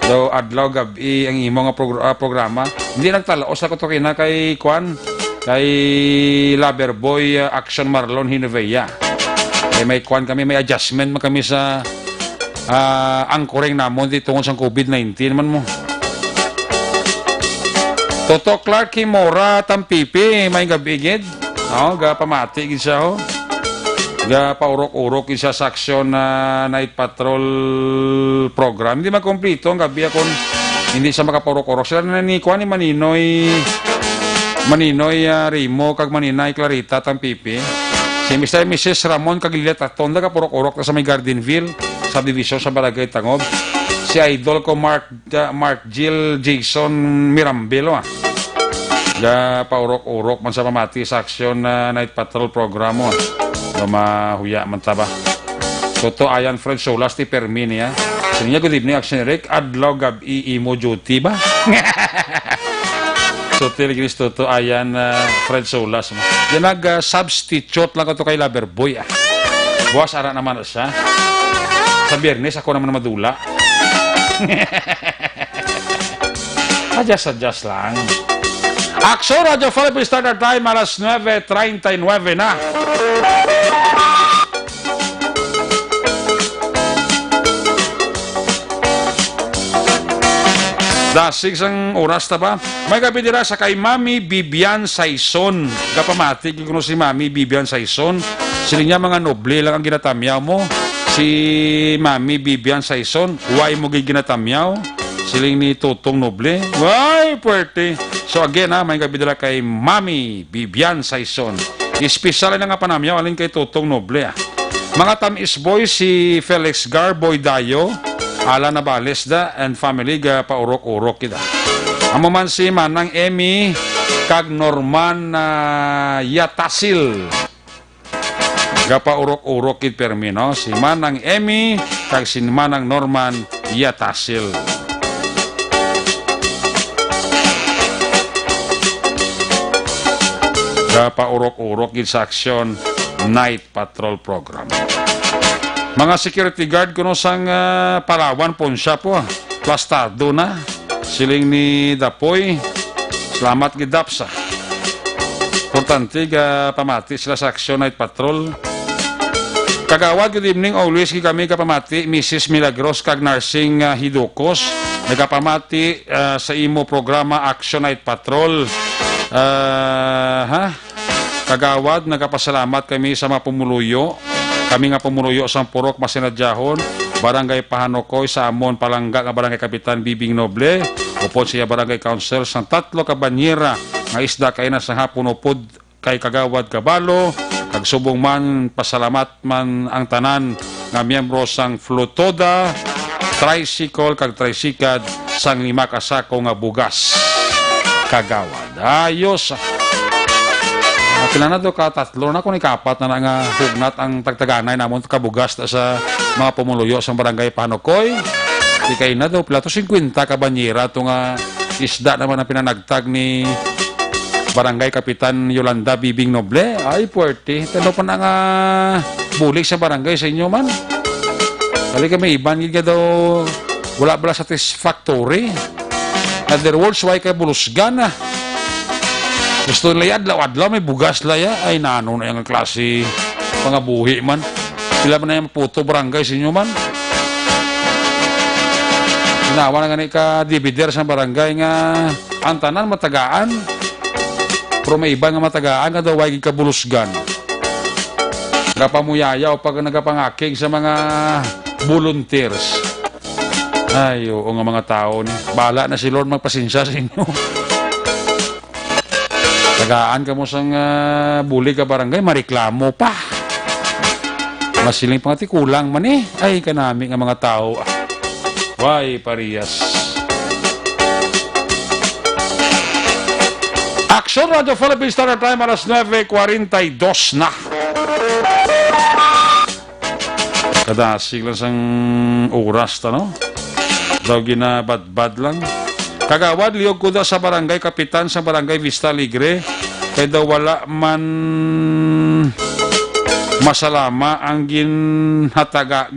So, adlaw gabi ang imo nga programa. Hindi nagtalaos ako to kina kay Loverboy Action Marlon Hinevea. Kay may kami, may adjustment man kami sa angkoring namon dito tungkol sa COVID-19 man mo. Toto Clark Kimora Tampipi, may gabi gid. Ga pamati gid siya Ga paurok-urok isa sa aksyon na night patrol program. Hindi makomplito ang gabi akon hindi sa makapaurok-urok. Sila na ni Maninoy Rimo kag Maninay Clarita Tampipi. Si Mr. and Mrs. Ramon Kagilet aton da kapurok-urok na sa may Gardenville subdivision sa Balagay Tangob. Si idol ko Mark Jill Jason Mirambelo Ga paurok-urok man sa pamati sa aksyon na night patrol program mo. Mahuya man taba. Toto Ayan Fred Solas ti Permin ya. Sinya good evening Action Eric. Adlaw gabi imo duty ba? So tiligis Toto Ayan Fred Solas mo. Yan substitute lang ko to kay Loverboy Buwas ara naman siya. Sa Biyernes ako naman madula. Adjust lang. Action Radio Philippines Standard Time alas 9:39 na. Dasig sang oras ta ba? May gabi dira sa kay Mami Bibian Saison. Kapamati kuno si Mami Bibian Saison. Sila niya mga noble lang ang ginatamyaw mo. Si Mami Bibian Saison, why mo ginatamyaw? Siling ni Tutong Noble. Ay, puwerte. So again may gabi dira kay Mami Bibian Saison. Espesyal na nga panamyaw alin kay Tutong Noble Mga tamis boys si Felix Garboy Dayo, Ala Nabales da and family ga paurok-urok kita. Amo man si Manang Emmy kag Norman Yatasil. Ga paurok-urok kit permino si Manang Emmy kag si Manang Norman Yatasil. Ga paurok-urok kit sa aksyon night patrol program. Mga security guard kuno sang Palawan Ponsya po. Plastado na. Siling ni Dapoy. Salamat gidapsa. 45 Importante pamati sila sa Action Night Patrol. Kagawad, good evening always kami kapamati Mrs. Milagros kag Nursing Hidukos nagapamati sa imo programa Action Night Patrol. Kagawad, nagapasalamat kami sa mga pumuluyo. Kami nga pumuluyo sa Purok Masinadyahon, Barangay Pahanokoy sa Amon Palangga nga Barangay Kapitan Bibing Noble, upod siya Barangay Council sang 3 ka banyera nga isda kay na sa hapon upod kay Kagawad Kabalo, kag subong man pasalamat man ang tanan nga miyembro sang Flotoda, tricycle kag tricycad sang 5 ka sako nga bugas. Kagawad. Ayos. Pila na to ka tatlo na kung ikapat na nga hugnat ang tagtaganay namon kabugas sa mga pumuluyo sa barangay Panokoy. Di kay na daw pila to 50 ka banyera to nga isda naman ang pinanagtag ni Barangay Kapitan Yolanda Bibing Noble. Ay puwerte. Tano pa na nga bulik sa barangay sa inyo man. Kali kami iban ka daw wala bala satisfactory. Other words, why ka bulusgan na? Gusto nila adlaw-adlaw may bugas laya. Ay nano na yung klase mga buhi man. Sila man na yung puto barangay sa inyo man. Inawa na nga ka divider sa barangay nga ang tanan matagaan. Pero may iba nga matagaan nga daw ay kabulusgan. Nagapamuyaya o pag nagapangakig sa mga volunteers. Ay, oo nga mga tao ni. Bala na si Lord magpasinsya sa inyo. Tagaan ka mo sang buli ka barangay, mareklamo pa. Masiling pangati kulang man eh. Ay, kanami nga mga tao. Why, parehas. Action Radio Philippines Standard Time alas 9:42 na. Kadasig lang sang oras ta, no? Daw ginabad-bad lang. Kagawad, liyog ko daw sa barangay Kapitan sa barangay Vista Alegre. Kaya daw wala man masalama ang gintagaan.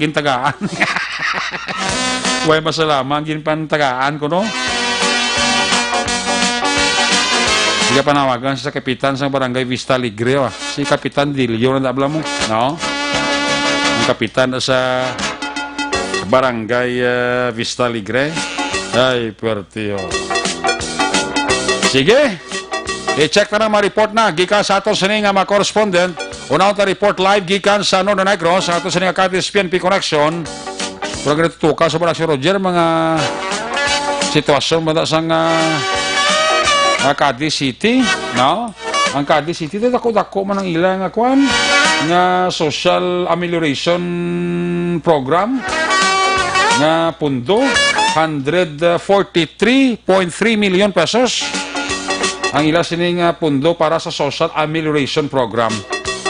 Wala masalama ang ginpantagaan ko, no? Sige panawagan sa Kapitan sa barangay Vista Alegre. Si Kapitan Dilio na dabla mo, no? Ang Kapitan sa barangay Vista Alegre. Ay, puwerte yun. Sige. I-check na mga report na. Gikan sa aton sining mga correspondent. Unang ta report live gikan sa Northern Negros. Sa aton sining Cadiz PNP Connection. Pero ganito tuka sa Barangay Roger. Mga sitwasyon ba sa Cadiz City. No? Ang Cadiz City, dako-dako man ang ilang kwan nga social amelioration program nga pundo. 143.3 million pesos ang ila sining pundo para sa social amelioration program.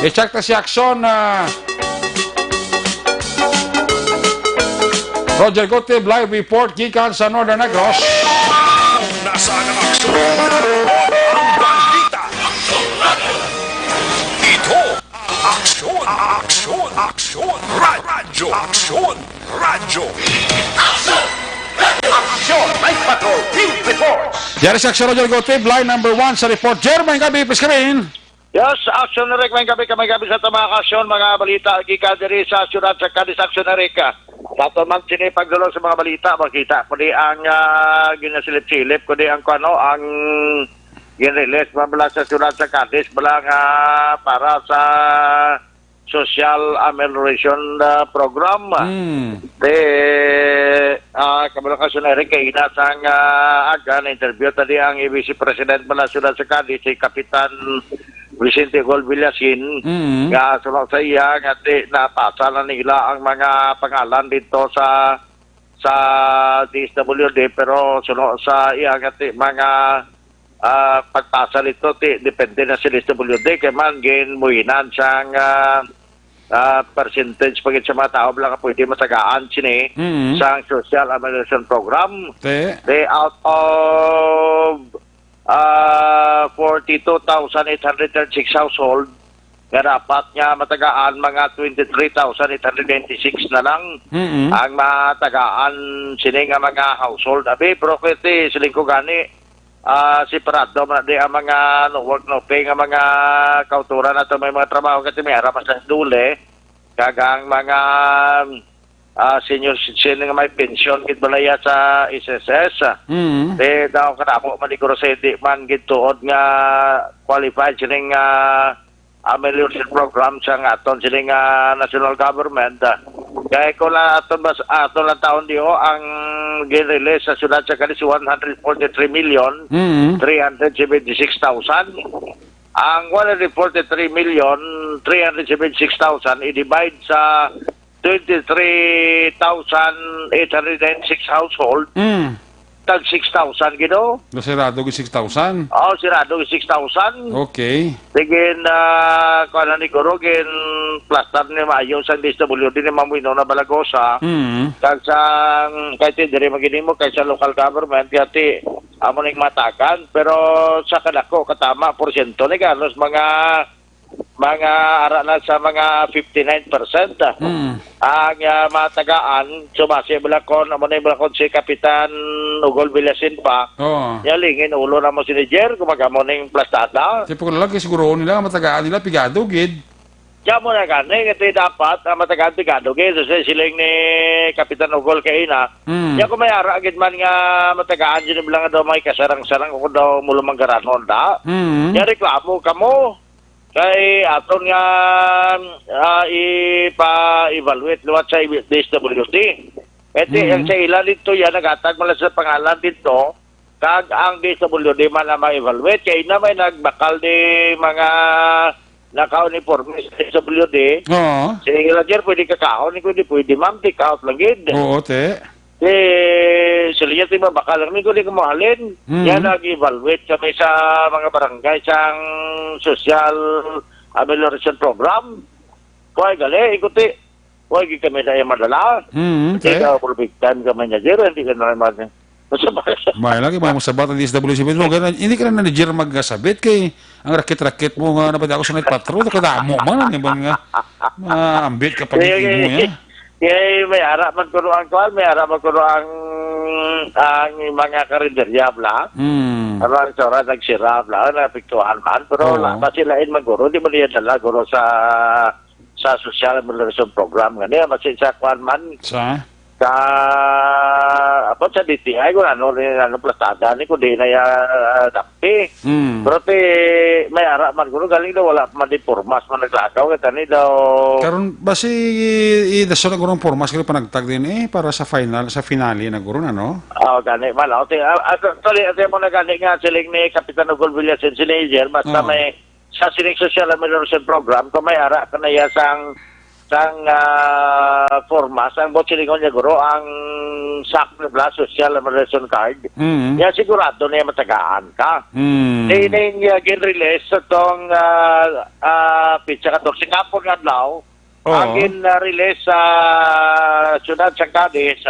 I-check na si Action Roger Gotib live report gikan sa Northern Negros. Nasaan ang aksyon? Ang balita. Ito, aksyon, aksyon, aksyon, radyo, aksyon, radyo. Action Night Patrol Field Reports. Yari si Action Roger Gotib, line number 1 sa report. Jermaine Gabi, please come in. Yes, action na rin, may gabi sa tamang aksyon, mga balita, gika diri sa syudad sa Cadiz Action na rin ka. Sa ito man sinipagdulong sa mga balita, makita, kundi ang ginasilip-silip, kundi ang ang ginrelease mabala sa syudad sa Cadiz, balang para sa social amelioration program. Kabilang kaso na rin kay inasang aga na interview tadi ang Vice President mula syudad sa Cadiz, si Kapitan Vicente Golvillasin, nga sulong sa iya nga napasa na nila ang mga pangalan dito sa DSWD, pero sulong sa iya nga mga pagpasa nito depende na sa DSWD kay man ginmuinan siyang percentage pagit sa mga tao bala ka pwede matagaan sini sa social amelioration program. Out of 42,836 household nga dapat nga matagaan, mga 23,896 na lang ang matagaan sini nga mga household. Abi, profete, siling ko gani, separado man di ang mga no work no pay nga mga kauturan ato may mga trabaho kasi may aramas sa dule kagang mga senior citizen nga may pension gid balaya sa SSS. Daw kanamo man siguro sa di man gid tuod nga qualified sining amelioration program sa aton sining national government. Kaya ko na aton lang taon diho ang ginrelease sa syudad sa Cadiz 143 million 376,000. Ang 143 million 376,000 i-divide sa 23,806 household. Tag 6,000 gino. Nasirado yung 6,000. Oh, sirado yung 6,000. Okay. Tigin, kung ano ni Guro, gin plaster ni Mayo sa DSWD ni Mamuino na Balagosa. Kag sa, kahit hindi rin magiging mo, kahit sa local government, kaya amo ning matakan. Pero sa kanako, katama, porsyento ni Carlos, mga ara na sa mga 59%. Ang matagaan, sumasi balakon, amo na balakon si Kapitan Ugol Villasin pa. Yalingin, ulo na mo si Niger, kumagamo na yung plastada. Kasi pag lalaki siguro nila, matagaan nila, pigado, gid. Diyan mo na gani, ito dapat, matagaan pigado, gid. So, siling ni Kapitan Ugol kaina. Diyan ko may ara, agad man nga matagaan, dyan bilang daw may kasarang-sarang, kung daw mulumang garanon da. Yan reklamo ka mo. Kay aton nga ipa-evaluate luwat sa DSWD. Ito yung sa ilan dito yan, nagatag mo lang sa pangalan dito, kag ang DSWD man na ma-evaluate. Kaya na may nagbakal di mga naka-uniforme sa DSWD. Sige lang dyan, pwede kakao, pwede ma'am, take out lang gid. Oo, te. Saliya tayo mabakal lang ko di kumahalin. Yan nag-evaluate kami sa mga barangay sang social amelioration program. Kuhay gali, ikuti. Kuhay kami na yung madala. Hindi ka pulbigtan kami niya, Jero. Hindi ka na naman. May lagi, may masabat ang DSWCB mo. Hindi ka na Jero magkasabit kay ang rakit-rakit mo nga napad ako sa night patrol. Nakadamo man. Nga maambit ka pag-iin mo yan. Kaya may harap magkuruang kuwan, may harap magkuruang ang mga karinderya bla. Ang sora nagsira bla, napiktuhan man. Pero lahat silain maguro, di mo niya dala guro sa social amelioration program. Ganyan, masin sa kuwan man. Sa? Apa sa DTI ko ano plastada ni ko di na ya dapti. Pero may ara man kuno galing daw wala man di formas man naglakaw kita ni daw. Karon basi daso na gurong formas kay panagtag din para sa finale na guro ano. Gani malaw ti actually ate mo na gani nga siling ni Kapitan Ugol Villasin Sinager basta may sa sining social amelioration program ko may ara kanaya sang formas ang botsilingon niya guro ang SAC na social amelioration card. Yan sigurado na yung matagaan ka. Dining gin-release itong pizza ka to. Singapore nga daw, ang gin-release sa syudad sa Cadiz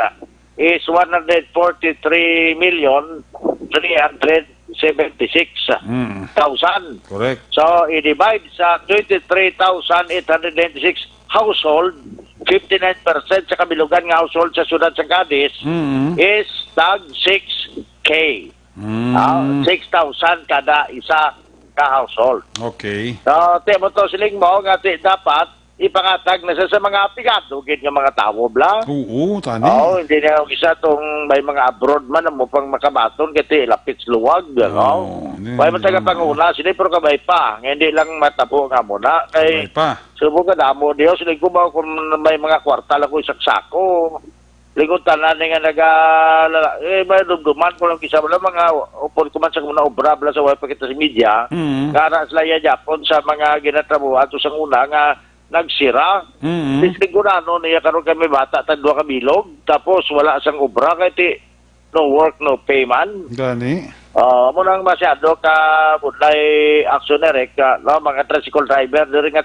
is 143 million 376,000. Correct. So, i-divide sa 23,896 household, 59% sa kabilugan nga household sa syudad sa Cadiz is tag 6K. 6,000 kada isa ka household. Okay. So, temo to siling mo nga dapat ipangatag na sa mga aplikado gid nga mga tawo bla. Oo, tani. Hindi na yung isa tong may mga abroad man mo pang makabaton kiti lapit luwag no. May mataga panguna sila pero kabay pa. Hindi lang matabo nga muna kay subok ka damo diyo sila kubaw kung may mga kwarta lang ko isaksako. Lingon tanan nga may dumduman ko lang kisa wala mga upon ko man sa mga obra bla sa way pakita sa media. Kara sila ya Japon sa mga ginatrabuhan to sang una nga nagsira. Sigurado niya karon kami bata tag 2 ka bilog tapos wala sang obra kay no work no pay man. Gani. Mo nang masyado ka budlay actionary ka no mga tricycle driver diri nga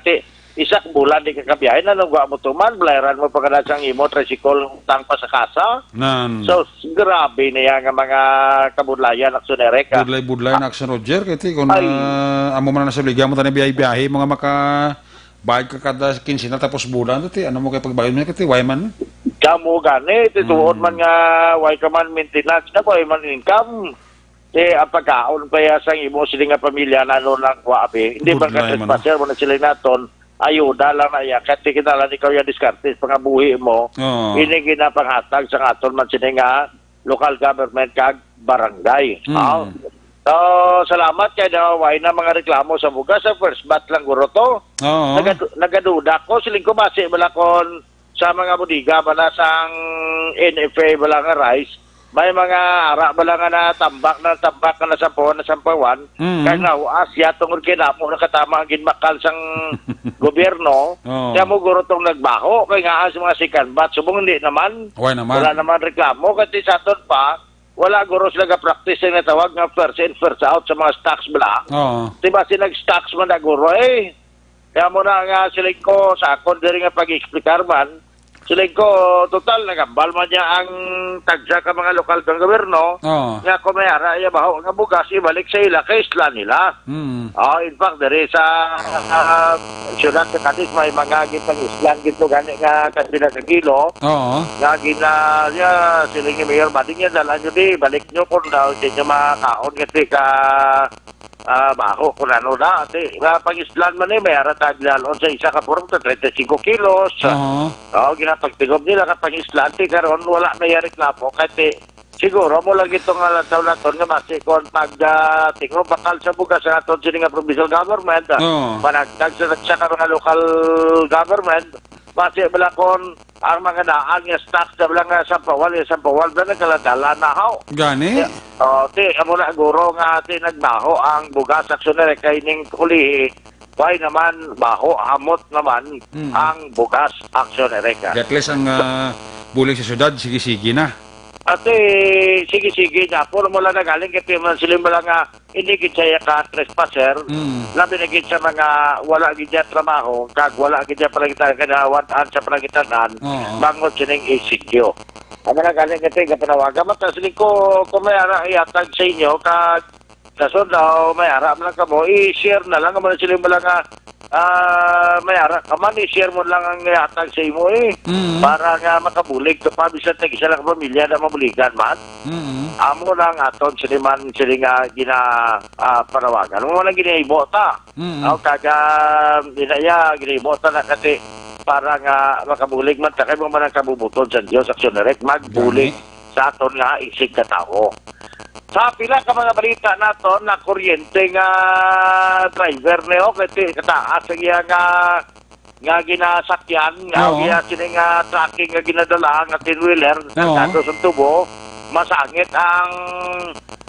isak bulan di ka kabiyahe na nang mo tuman blayaran mo pagkada sang imo tricycle tang pa sa kasa. So grabe niya nga mga kabudlayan actionary ka. Budlay na action Roger kay kung amo man na sa liga mo tani biyahe mga maka bayad ka kada 15 na tapos bulan ito, ano mo kay pagbayad mo kay why man? Kamu gani, tuon man nga why ka man maintenance na why man income. ang pagkaon pa ya sang imo sila nga pamilya na ano lang kuwabi. Hindi ba Good line, ka-trespasser mo na sila naton, ayuda lang na ya. Kasi kinalan ikaw ya diskartes, pangabuhi mo, Oo. ini ginapanghatag sa aton man sila nga local government kag barangay. So, salamat kay naway na mga reklamo sa bugas. Sa first bat lang guro to. Oo. Nagaduda ko, siling ko base balakon sa mga budiga bala sang NFA bala nga rice. May mga ara bala nga na tambak na sampawan. Kaya nga, asya tungkol kinamo nakatama ang ginmakal sang gobyerno. Oo. Kaya mo guro tong nagbaho. Kaya nga sa mga second bat. Subong hindi naman. Why naman? Wala naman reklamo. Kasi sa aton pa, wala guro sila ka-practice na tawag nga first in, first out sa mga stocks bala. Oo. Diba sinag-stocks man na guro eh. Kaya mo na nga siling ko sa akon diri nga pag-explikar man. Siling ko total nagambal man niya ang tagsa ka mga lokal kang gobyerno. Oo. Nga kumayara iya baho nga bugas ibalik sa ila kay isla nila. In fact diri sa syudad sa Cadiz may mga gitang islan gito gani nga kasila sa kilo. Oo. Nga ginalya siling ni Mayor Bading niya dala nyo di balik nyo kung daw di nyo makaon kasi ka baho kung ano na ati nga pag-islan man may arataglalon sa isa ka purong sa 35 kilos Oo. ginapagtigob nila kapag islan ti karon wala na yari klapo kasi siguro mo lang itong taon na to nga base kung pag tingog bakal sa bugas sa aton sila nga provincial government panagdag sa mga local government base bala kon ang mga daan nga stocks na bala nga sampawal na nagkaladala na haw. Gani? Ti, amo na guro nga ti nagbaho ang bugas aksyoner kay ning kulihi. Why naman baho hamot naman ang bugas aksyoner ka. At least ang bulig sa syudad, sige-sige na. Ate, sige-sige na. Puro mo lang nagaling kasi man sila mo lang nga inigit siya ka trespasser. Labi na sa mga wala gidya trabaho, kag wala gidya palagitan kada wataan sa palagitanan, bangot sining ECQ. Ang nagaling kasi kapanawagan mata sila ko kung may ara iatag sa inyo kag kaso daw may ara man ka mo i-share na lang mo sila mo lang nga may ara kaman i-share mo lang ang iatag sa imo para nga makabulig ka pa bisan tag isa lang pamilya na mabuligan man. Amo lang aton sila nga gina panawagan mo lang ginaibo ta. Kaga dinaya ginaibo ta na kasi para nga makabulig man takay mo man ang kabubuton sa Diyos aksyonerek magbulig sa aton nga isig katao. Sa pila ka mga balita naton na kuryente nga driver niyo kasi kataas ang nga ginasakyan nga sining tracking nga ginadala nga tin-wheeler sa tubo masangit ang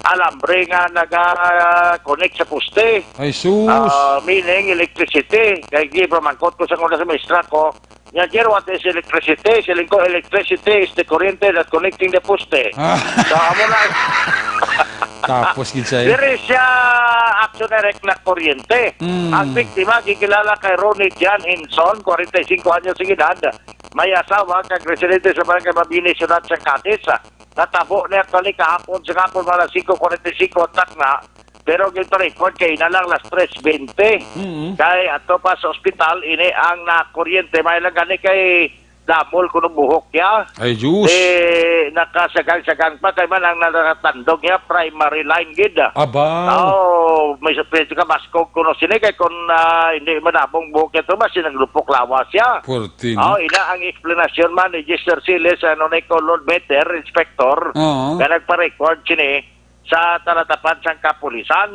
alambre nga naga-connect sa poste. Ay sus. Meaning electricity. Kaya gipamangkot ko sa kuna sa maestra ko. Nga, Jer, what is electricity? Siling ko, electricity is the current that connecting the poste. So, amo na. Tapos gid siya. Diri siya aksyonerek na kuryente. Ang biktima, kikilala kay Ronnie Jan Hinson, 45 anyos ng edad. May asawa, kag residente sa Barangay Mabini, Siyudad sa Cadiz. Natabo niya kali kahapon sa kapon para 5:45 tak na. Pero gito record kay na lang las 3:20. Kay ato pa sa ospital ini ang nakuryente may lang gani kay damol kuno buhok ya. Ay juice. Nakasagang-sagang pa kay man ang nakatandog niya primary line gid. Aba. May surprise ka maskog kuno sini kay kun hindi manabong buhok ito mas sinaglupok lawas ya. 14. Ina ang explanation man ni Mr. Siles Nico Lord Better Inspector na nagpa-record sini sa talatapan sang kapulisan.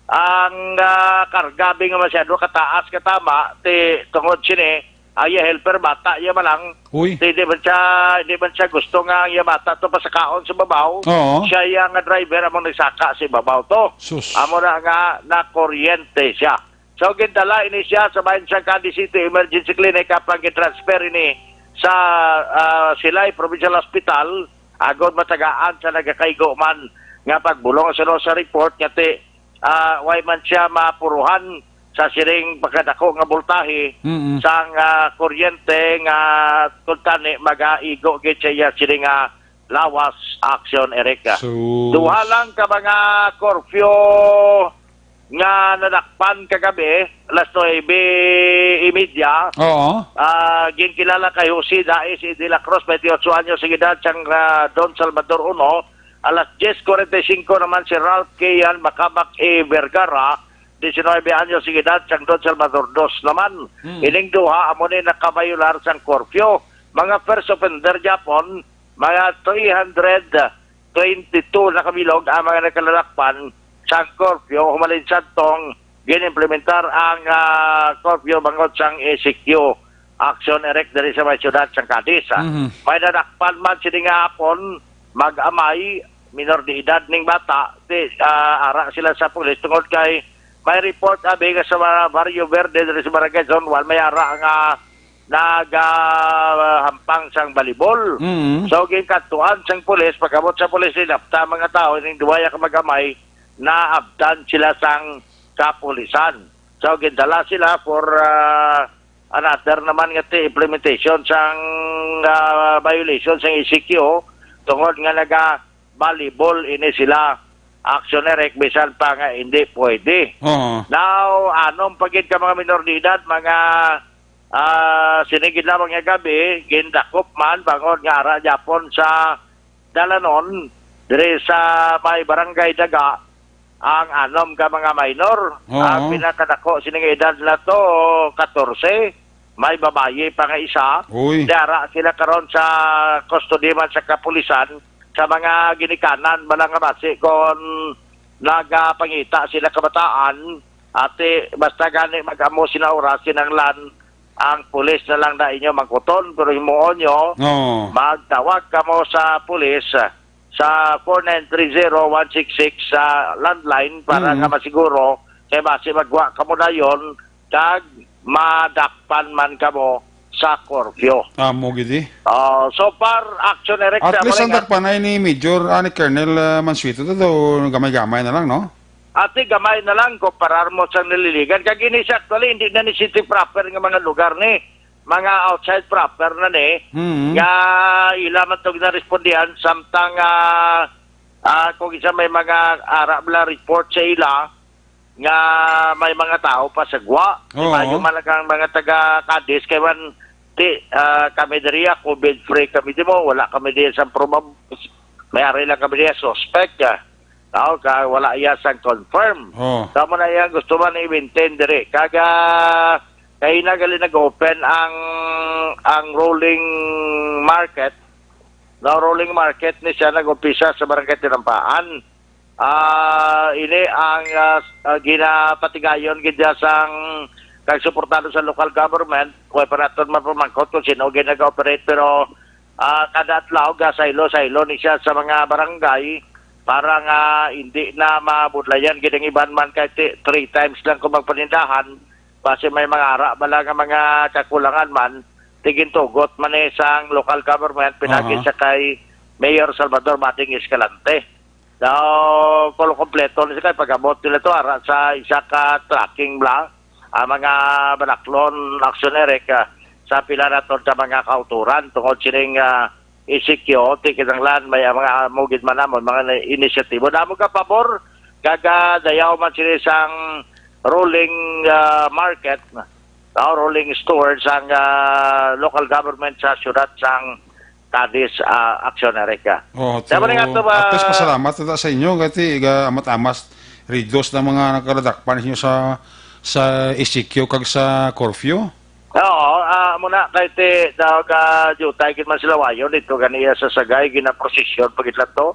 Ang kargabi nga masyado kataas katama ti tungod sini ay helper bata iya malang. Uy. Di man siya gusto nga iya bata to pasakaon sa babaw. Siya yang driver among nagsaka sa babaw to. Sus. Amo na nga na kuryente siya. So gindala ini siya sa bayan sa Cadiz City Emergency Clinic kapag i-transfer ini sa Silay Provincial Hospital agod matagaan sa nagakaigo man nga pagbulong sa report nga ti way man siya mapuruhan sa siring pagkadako nga voltahe sang kuryente nga kuntani magaigo gid siya siring lawas action Erika. Duha lang ka mga curfew nga nadakpan kagabi alas 9:30. Ginkilala kay Jose Daes de la Cruz 28 anyos ng edad sang Don Salvador 1 alas 10:45 naman si Ralph Kian Macabak E. Vergara, 19 anyos ng edad, sang Don Salvador Dos naman. Ining duha, amo ni nakabayular sang curfew. Mga first offender Japon, mga 322 na kabilog ang mga nakalalakpan sang curfew. Humalin sa tong ginimplementar ang curfew bangod sang ECQ. Action erect dari sa may syudad sang Cadiz. May nadakpan man sini nga hapon, mag-amay, minor de edad ning bata, ara sila sa pulis tungod kay may report abi nga sa Barrio Verde dari sa Barangay Zone 1 may ara nga nagahampang sang balibol. So ginkantuan sang pulis, pagabot sa pulis nilapta mga tao ning duwaya ka mag-amay na abdan sila sang kapulisan. So gindala sila for another naman nga implementation sang violation sang ECQ tungod nga naga-volleyball ini sila action erect bisan pa nga hindi pwede. Now, anong pagid ka mga minor de edad, mga sinigid lamang nga gabi, gindakop man bangod nga ara Japon sa Dalanon, dire sa may barangay Daga, ang anom ka mga minor. Ang pinakadako sining edad na to 14, may babaye pa nga isa. Dara sila karon sa custody man sa kapulisan sa mga ginikanan balang nga base kon nagapangita sila kabataan ate basta gani mag-amo sinaura sinanglan ang pulis na lang na inyo magkuton pero himuon nyo magtawag ka mo sa pulis sa 4930-166 sa landline para nga masiguro kaya base magwa ka mo na yun kag madakpan man ka mo sa curfew. Amo gidi. So far, action erect. At least ang dakpanay ni Major ni Colonel Mansueto to gamay-gamay na lang, no? Ate, gamay na lang ko parar mo sa nililigan. Kagini siya, actually, hindi na ni city proper ng mga lugar ni. Mga outside proper na ni. Nga ilaman itong narespondihan samtang kung isa may mga arabla report sa ila nga may mga tao pa sa gwa. Yung malagang mga taga Cadiz kay man kami diriya COVID free kami di mo wala kami diya sa may ari lang kami diya suspect tao ka wala iya sang confirm. Tama na yan gusto man i-maintain diri kaga kay nagali nag-open ang rolling market. Rolling market ni siya nag-umpisa sa Barangay Tinampaan. Ini ang ginapatigayon gidya sang kagsuportado sa local government kung paraton man pamangkot kung sino ginag-operate pero kada adlaw saylo ni siya sa mga barangay para nga hindi na mabudlayan gidang iban man kahit 3 times lang kung magpanindahan kasi may mga ara bala nga mga kakulangan man tigintugot man sang local government pinagin sa kay Mayor Salvador Mating Escalante. Now, kung kompleto nila pag-abot nila ito sa isa ka tracking lang ang mga banaklon aksyonerek sa pila na sa mga kauturan tungkol sining ECQ, tikitanglan may mga mugid man namon, mga inisyatibo. Namo ka pabor, kaga dayaw man sila isang rolling market, rolling stores ang local government sa syudad sang Cadiz aksyonerek. At least pasalamat sa inyo kasi amat-amas reduce na mga nakaladakpan ninyo sa ECQ kag sa curfew. Oo, muna kahit jutay kin man sila wayo dito ganiya sa sagay ginaprosesyon pagitlan to.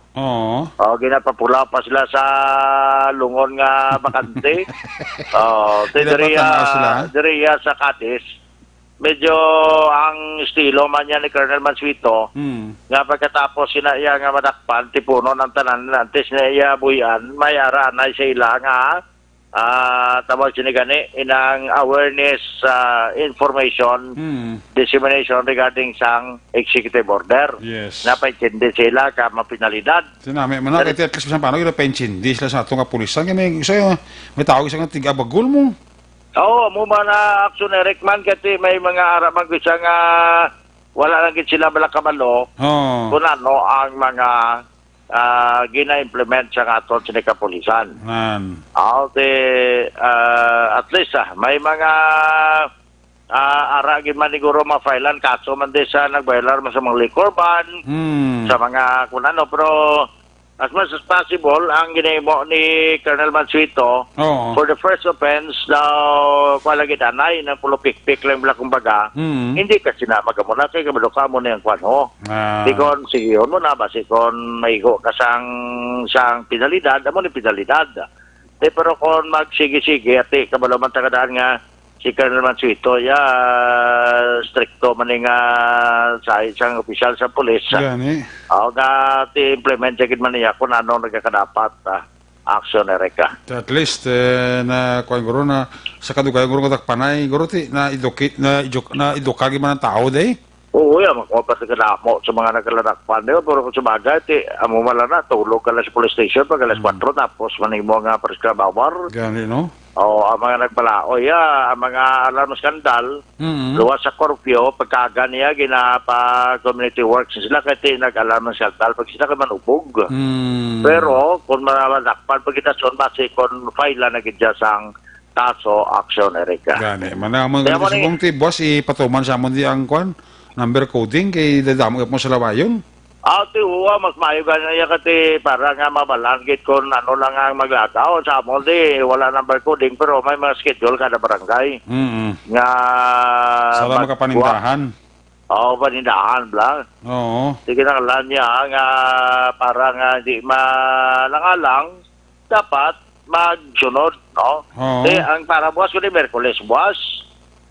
Ginapapula pa sila sa lungon nga bakante. Diriya sa Cadiz. Medyo ang estilo man yan ni Colonel Mansueto nga pagkatapos sinaya nga madakpan tipuno ng tanan nantes na iya buyan may ara na sa ila nga tawag sinigani inang awareness information dissemination regarding sang executive order na paintindi sila ka mapinalidad sinami man na kaya kasi paano yung paintindi sila sa atong kapulisan may tawag isang tiga-bagul mo. Mo man na action erect man kasi may mga araman ko siya nga wala lang sila balakabalo kung ano ang mga gina-implement sa aton sa kapulisan. At least may mga aragin man siguro ma-filean kaso man din sa nagbaylar sa mga liquor ban sa mga kung ano pero as much as possible, ang ginahimo ni Colonel Mansueto, Oo. for the first offense, daw, palagi danay, na pulo pikpik lang bila kumbaga, hindi kasi na magamuna, kay kabalo ka mo na yung kwan ho. Di kon, sige, yun mo na ba, si kon maigo ka sang pinalidad, amo ni pinalidad. Pero kung magsige-sige, ati, kabalo man tagadaan nga, si Colonel Mansueto, stricto man nga sa isang opisyal sa pulis. Gani. Nga ti-implement jagid man niya kung ano nagkakadapat action na reka. At least na kuan guro na sa kadugayan guro katak panay guro ti na idukagi man ang tao day. Oo, magkapat ka mo sa mga nagkalarakpan niyo, pero kung sumagay, amo malana, tulog ka lang sa police station pag alas 4, tapos manimo nga preskribawar. Gani, no? O, ang mga nagpalao, ang mga alarm skandal, luwas sa korpyo, pagkaga niya, ginapa community works sila, kasi nag-alarm skandal, pag sila ka manubog. Pero, kung manalakpan, pag itason, base kung file na nagidya sang kaso, action, Erika. Gani. Manamon ganito sa kong ti, boss, ipatuman sa amon di ang kuan, number coding, kay dadamo mo sa lawayon. Uwa, mas mayo ganyan niya kasi para nga mabalangit kung ano lang ang maglagaw. Sa amon di, wala number coding, pero may mga schedule kada barangay. Nga... Sala makapanindahan. Oo, panindahan lang. Oo. Sige na kalan niya nga para nga di malangalang, dapat magsunod, no? Oo. Ang para buwas ko ni Merkules buwas.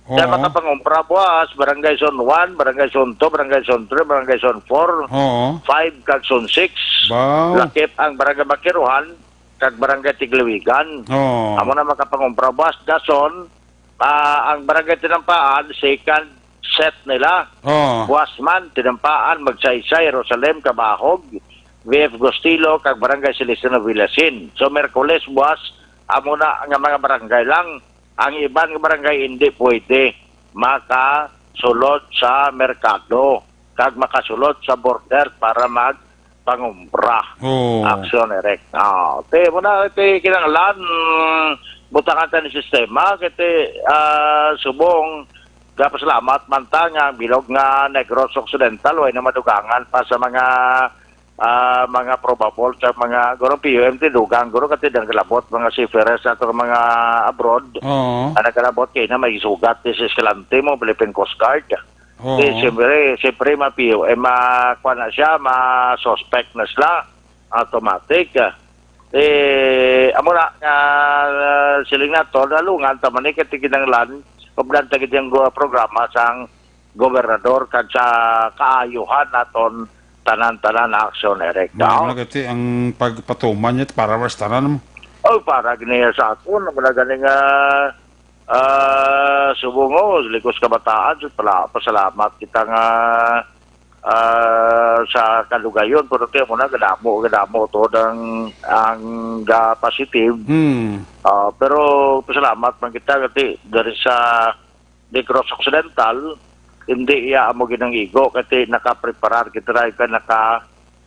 Kaya makapangumpra buwas, Barangay Zone 1, Barangay Zone 2, Barangay Zone 3, Barangay Zone 4, 5, kag Zone 6. Wow. Lakip ang Barangay Bakiruhan, kag Barangay Tigliwigan. Amo na makapangumpra buwas. Dason, ang Barangay Tinampaan, second set nila. Buwas man, Tinampaan, Magsaysay, Jerusalem, Kabahog, VF Gostilo, kag Barangay Celestino Villasin. So, Merkules buwas, amo na nga mga barangay lang. Ang ibang barangay hindi pwede makasulod sa merkado kag makasulod sa border para magpangumpra. Action erect. Muna kinanglan butangan ta ni sistema kiti subong kapasalamat man ta nga bilog nga Negros Occidental way na madugangan pa sa mga probable sa mga guro PUMT dugang guro kati dang kalabot mga seafarers ato mga abroad. Ana kalabot kay na may sugat sa Escalante mo Philippine Coast Guard. Siyempre ma-PUM kuha na siya, ma-suspect na sila automatic. Amo na siling nato nalungan taman ni kati kinanglan oblan ta kitang programa sang gobernador kad sa kaayuhan naton tanan-tanan action erect. Nagati ang pagpatuman niya para rastanan mo. Para ganiya sa ako, wala ganing subungo, likos kabataan, pasalamat kita nga sa kalugayon, pero tiyo mo na, gadamo to ang positive. Pero pasalamat man kita, kasi dari sa Negros Occidental, hindi mo ginangigo kasi nakapreparar kita rin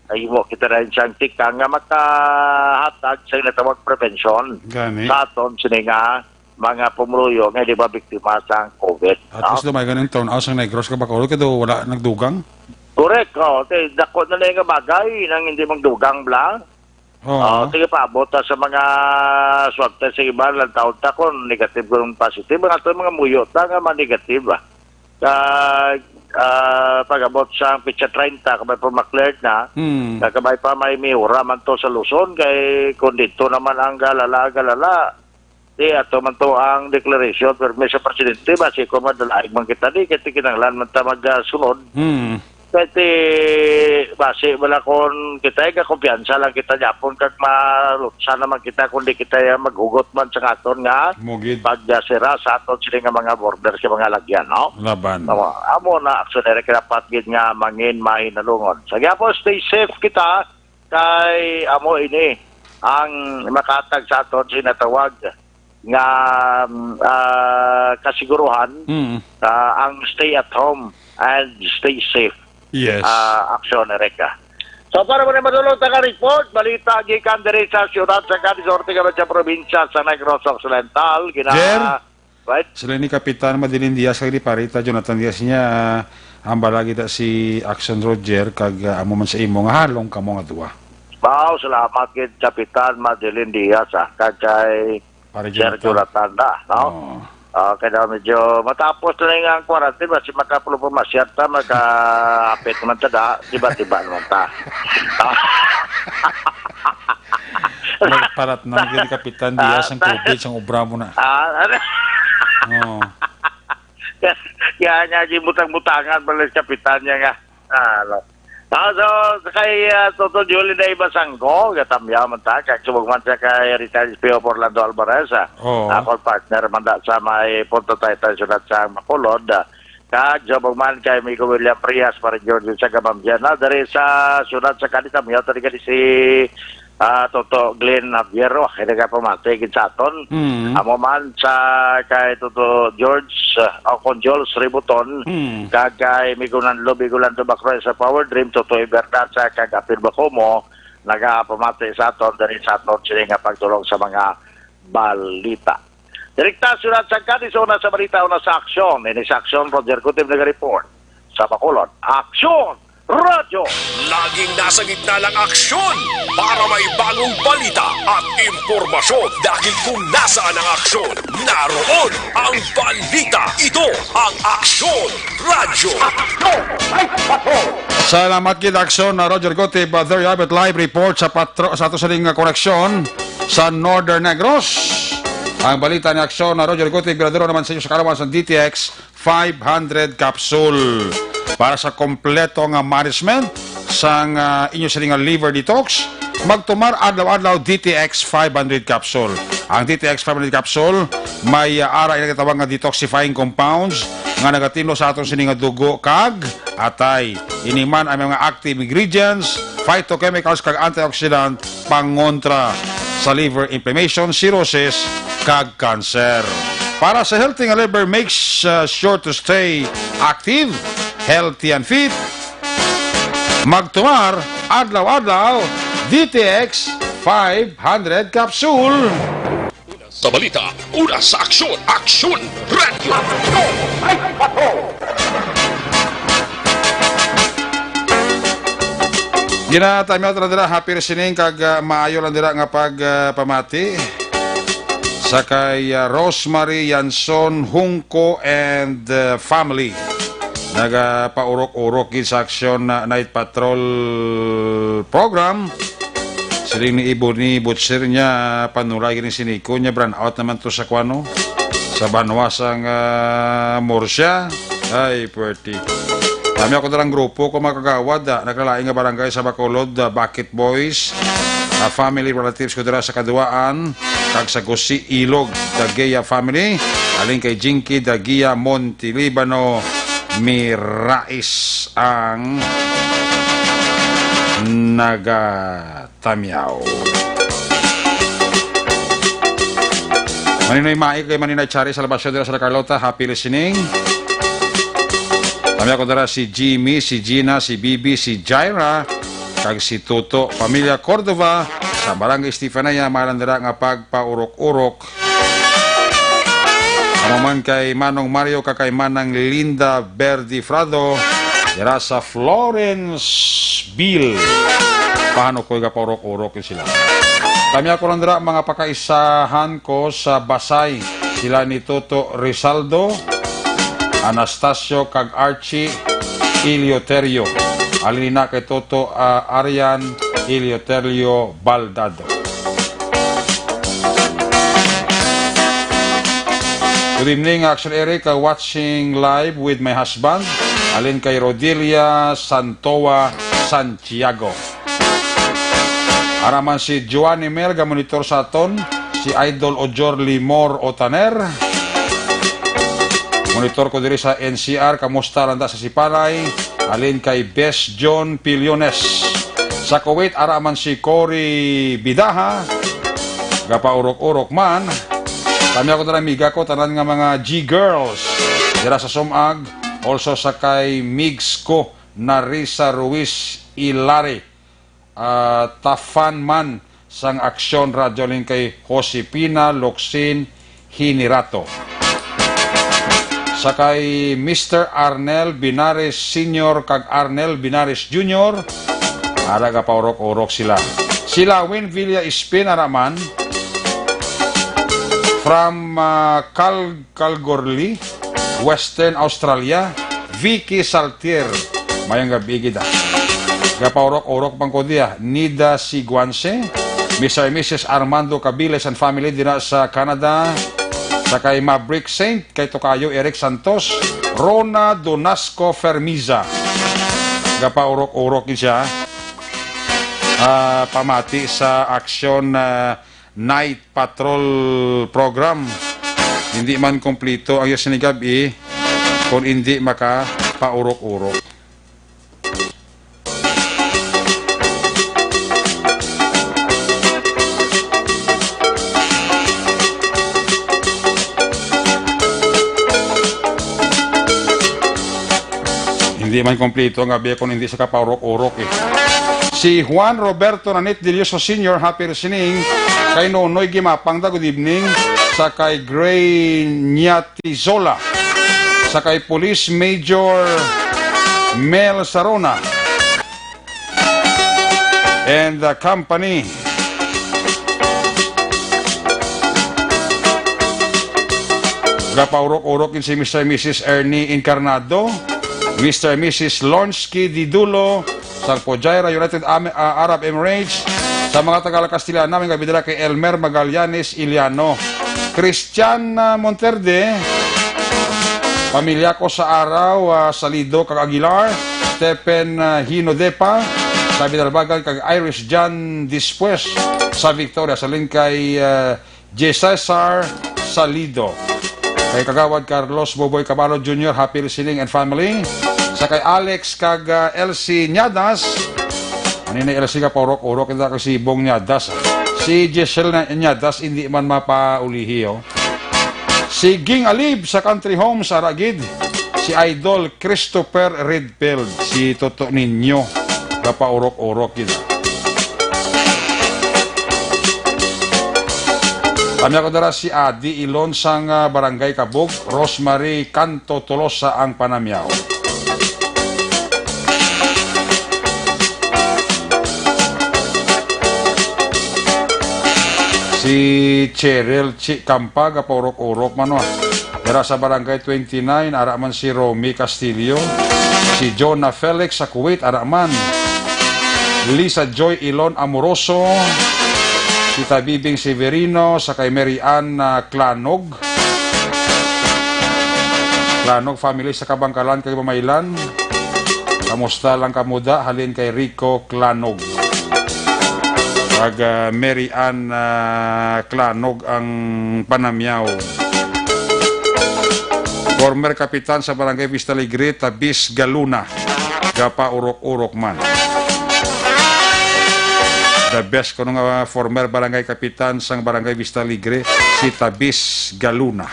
ayimo kita rin siyang tika nga makahatag sa natawag prevention sa aton sini nga mga pumuluyo nga di ba biktima sa COVID. At least may ganun taon ang Negros ka ba kaya wala nagdugang? Correct. Dako na nga bagay nang hindi magdugang bla. Sige pa, bota sa mga swab test sa iba lang taon ta kung negative kung positive. Mga muyot nga negative pag-abot sa pitsa 30 kabay pa makleared na kabay pa may miura man to sa Luzon kay kung dito naman ang galala ato man to ang declaration pero may sa presidente basi ko madalaig man kita di kaya kinanglan man ta magsunod kaya basi wala kung kita ay kumpiyansa lang kita Japon kag malutsa naman kita kundi kita maghugot man sa katon nga pagsira sa aton sila nga mga border sa mga lagyan, no? Laban. Amo na aksonere kinapat gid nga mangin mahinalungon. Sige po, stay safe kita kay amo ini ang makatag sa aton sinatawag nga kasiguruhan ang stay at home and stay safe. Yes. Aksyon Erika. So para mo na madulog ka report, balita gikan diri sa siyudad sa Cadisorte sa probinsya sa Negros Occidental. Right? Sila ni Kapitan Madeline Diaz kag Parita Jonathan Diaz niya ang balagi ta si Action Roger kag amo man sa imo nga halong kamo nga duwa. salamat kay Kapitan Madeline Diaz, kay Pare Sergio Jonathan. Latanda, no? Oh. Kaya medyo matapos na nga ang quarantine, basi makapulo po masyata, maka-apit naman tada, tiba-tiba naman ta. Nagparat na gini Kapitan Diaz ang COVID sang obra mo na. Oh. Kaya niya, butang-butangan pala sa Kapitan niya nga. So, kay Toto Julie na iba sangko, katamya man ta, kaya subagman siya kay retired PO Orlando Alvarez, Oo. ako partner man da sa may punto tayo sunat sa Makulod, kag subagman kay Miko William Prias, para George sa Gabambian, dari sa sunat sa kanitamya, tadi kani si Toto Glenn Naviero, kaya nga pamatigin sa aton, amo man sa kay Toto George, Conjols Ributon, kagay Migulando Bacroy sa Power Dream, Toto Ibertan sa kagapil Bacomo, nagapamati sa aton, dari sa aton sila nga pagtulong sa mga balita. Direkta sunat sa kanisona sa balita una sa aksyon, ini sa aksyon, Roger Kutim nag-report sa Bacolod. Aksyon! Radyo! Laging nasa gitna ng aksyon para may bagong balita at impormasyon dahil kung nasaan ang aksyon, naroon ang balita. Ito ang Aksyon Radyo. Salamat kid aksyon na Roger Gotib. There you have it, live report sa ato sa ring koneksyon sa Northern Negros. Ang balita ni aksyon na Roger Gotib, gradero naman sa inyo sa kalawan sa DTX 500 capsule. Para sa kompleto nga management sa inyo sa nga liver detox, magtumar adlaw-adlaw DTX 500 capsule. Ang DTX 500 capsule may ara ina katawag nga detoxifying compounds nga nagatino sa atong sininga dugo kag atay. Iniman ang mga active ingredients, phytochemicals kag antioxidant pangontra sa liver inflammation, cirrhosis kag cancer. Para sa healthy nga liver, make sure to stay active, healthy and fit. Magtumar adlaw-adlaw DTX 500 capsule. Sa balita, una sa aksyon, Aksyon Radyo. Ginatay mo dira happy listening kag maayo lang dira nga pagpamati sa kay Rosemary Yanson Hungko and family. Nagapaurok-urok gid sa aksyon night patrol program. Siling ni ibo ni Butcher niya panulay gini siniko niya brand out naman to sa kwano sa banwasang Morsya. Ay puwerti. Kami ako dalang grupo ko makagawad naglalaing nga barangay sa Bacolod, Bucket Boys, family relatives ko dira sa Kaduaan kag sa Gusi Ilog, Dageya family, aling kay Jinky Dagia Montilibano Mirais ang nagatamyaw. Maninoy Mai kay Maninay Chari sa labasyon dira sa Carlota, happy listening. Kami ako dara si Jimmy, si Gina, si Bibi, si Jaira, kag si Toto, pamilya Cordova, sa Barangay Estefanaya, malandara nga pagpaurok-urok. Amaman kay Manong Mario, kay Manang Linda Berdifrado, dira sa Florenceville. Paano ko igapaurok-urok sila? Kami ako lang dara mga pakaisahan ko sa Basay, sila ni Toto Rizaldo, Anastasio kag Archie Ilioterio, alina kay Toto Arian Ilioterio Baldado. Good evening, Action Eric, watching live with my husband, alin kay Rodilia Santoa Santiago. Araman si Joanny Merga, monitor sa aton, si Idol Ojor Limor Otaner. Monitor ko diri sa NCR, kamusta landa sa Sipalay, alin kay Best John Piliones. Sa Kuwait, araman si Cory Bidaha, gapaurok-urok man. Kami ako dara miga ko, tanan nga mga G-Girls, dira sa Sumag, also sa kay Migs ko, Narisa Ruiz Ilari, Tafan man, sang Aksyon Radio, alin kay Josepina Loxin Hinirato. Sa kay Mr. Arnel Binares Sr. kag Arnel Binares Jr. Ara ka paurok-urok sila. Sila Winvilla Spin araman from Kalgoorlie, Western Australia. Vicky Saltier. Mayang gabi kita. Gapaurok-urok pang kodiya. Nida Siguanse. Mr. and Mrs. Armando Cabiles and family dina sa Canada. Sa kay Maverick Saint, kay Tokayo Eric Santos, Rona Donasco Fermiza. Gapaurok-urok siya. Pamati sa Action Night Patrol Program. Hindi man kompleto ang yasin ni gabi kung hindi maka paurok-urok. Hindi man kompleto ang gabi kung hindi sa kapaurok-urok eh. Si Juan Roberto Nanit Delioso Sr., happy listening. Kay Nonoy Gimapangda, good evening. Sa kay Gray Nyatizola. Sa kay Police Major Mel Sarona. And the company. Gapaurok-urok si Mr. and Mrs. Ernie Encarnado. Mr. and Mrs. Lonsky Didulo sa Pojaira, United Arab Emirates. Sa mga Tagalog-Kastilyan namin kabidala kay Elmer Magallanes Iliano. Christian Monterde, pamilya ko sa araw, Salido kag Aguilar. Stephen Hinodepa, sa Bidalbagan kag Irish John Dispues sa Victoria. Sa link kay J. Cesar Salido. Kay Kagawad Carlos Boboy Caballo Jr., happy listening and family. Sa kay Alex kag Elsie Nyadas. Ano na Elsie ka paurok-urok ito kasi Bong Nyadas. Si Giselle Nyadas hindi man mapaulihiyo. Si Ging Alib sa Country Home sa Ragid. Si Idol Christopher Redfield. Si Toto Ninyo. Kapaurok-urok ito. Kami ako dara si Adi Ilon sang Barangay Kabog, Rosemary Canto Tolosa ang Panamyaw. Si Cheryl Kampa, kapaurok-urok man dara sa Barangay 29, araman si Romy Castillo. Si Jonah Felix sa Kuwait, araman. Lisa Joy Ilon Amoroso. Si Tabibing Severino sa kay Mary Ann Klanog. Klanog family sa Kabangkalan kay Pamaylan. Kamusta lang kamuda halin kay Rico Klanog. Pag Mary Ann Klanog ang Panamyaw. Former kapitan sa Barangay Vista Alegre, Tabis Galuna. Gapa urok-urok man. The best ko nung former barangay kapitan sang Barangay Vista Alegre, si Tabis Galuna.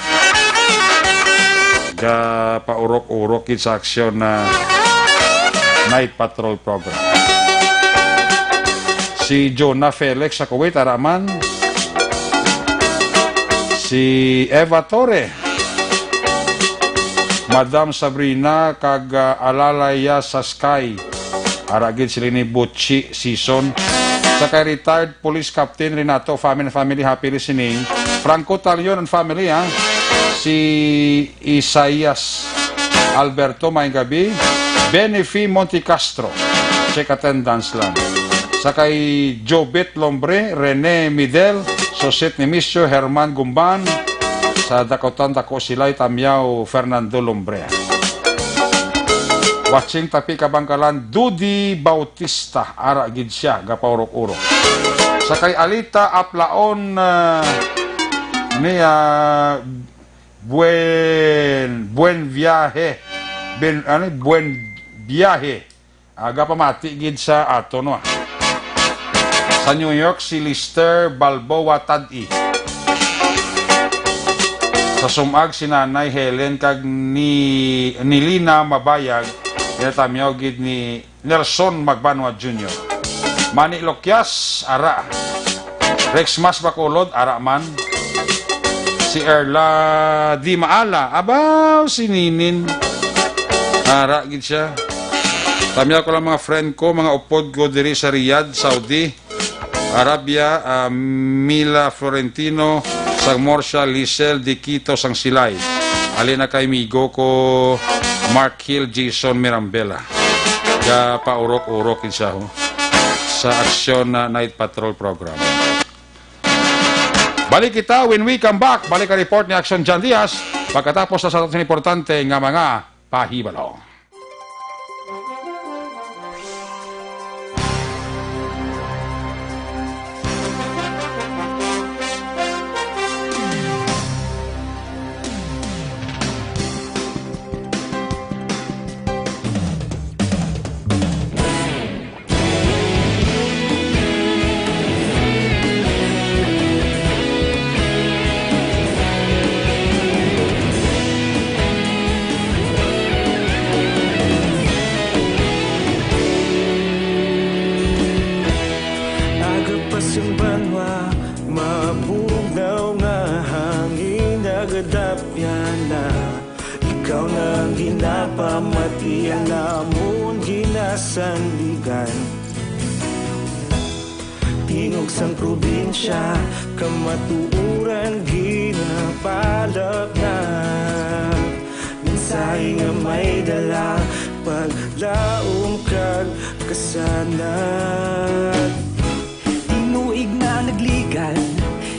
Paurok-urok sa aksyon na Night Patrol Program. Si Jonah Felix sa Kuwait, araman. Si Eva Torre. Madam Sabrina kag Alalaya sa Sky. Aragid sila ni Butchi Season. Sa kay retired Police Captain Renato, family happy listening. Franco Talion and family, ha? Si Isaias Alberto, may gabi. Benefi Montecastro, check attendance lang. Sa kay Jobet Lombre, Rene Midel, Soset ni Misyo, Herman Gumban. Sa Dakotan Dako Silay, Tamyaw, Fernando Lombre. Watching tapi Kabangkalan, Dudi Bautista, ara gid siya, gapaurok-urok. Sa kay Alita Aplaon, buen viaje, buen viaje, gapamati gid sa ato no. Sa New York, si Lister Balboa Tadi. Sa Sumag, si Nanay Helen kag ni Lina Mabayag. Tamyaw gid ni Nelson Magbanwa Jr. Manny Lokyas, ara. Rex Mas Bacolod, ara man. Si Erla Di Maala, abaw si Ninin. Ara gid siya. Tamya ko lang mga friend ko, mga upod ko diri sa Riyadh, Saudi Arabia, Mila Florentino, sang Morsha, Lisel, Dikito, sang Silay. Alina kay migo ko, Mark Hill, Jason Mirambela. Ka paurok-urok isa ho sa aksyon na Night Patrol program. Balik kita when we come back. Balik ang report ni Action John Diaz pagkatapos sa ating importante nga mga pahibalo. Mabugnaw nga hangin nagadapya na ikaw nang ginapamatian namon ginasandigan tingog sang probinsya kamatuuran ginapalak na mensahe nga may dala paglaom kag kasanat tinuig na nagligan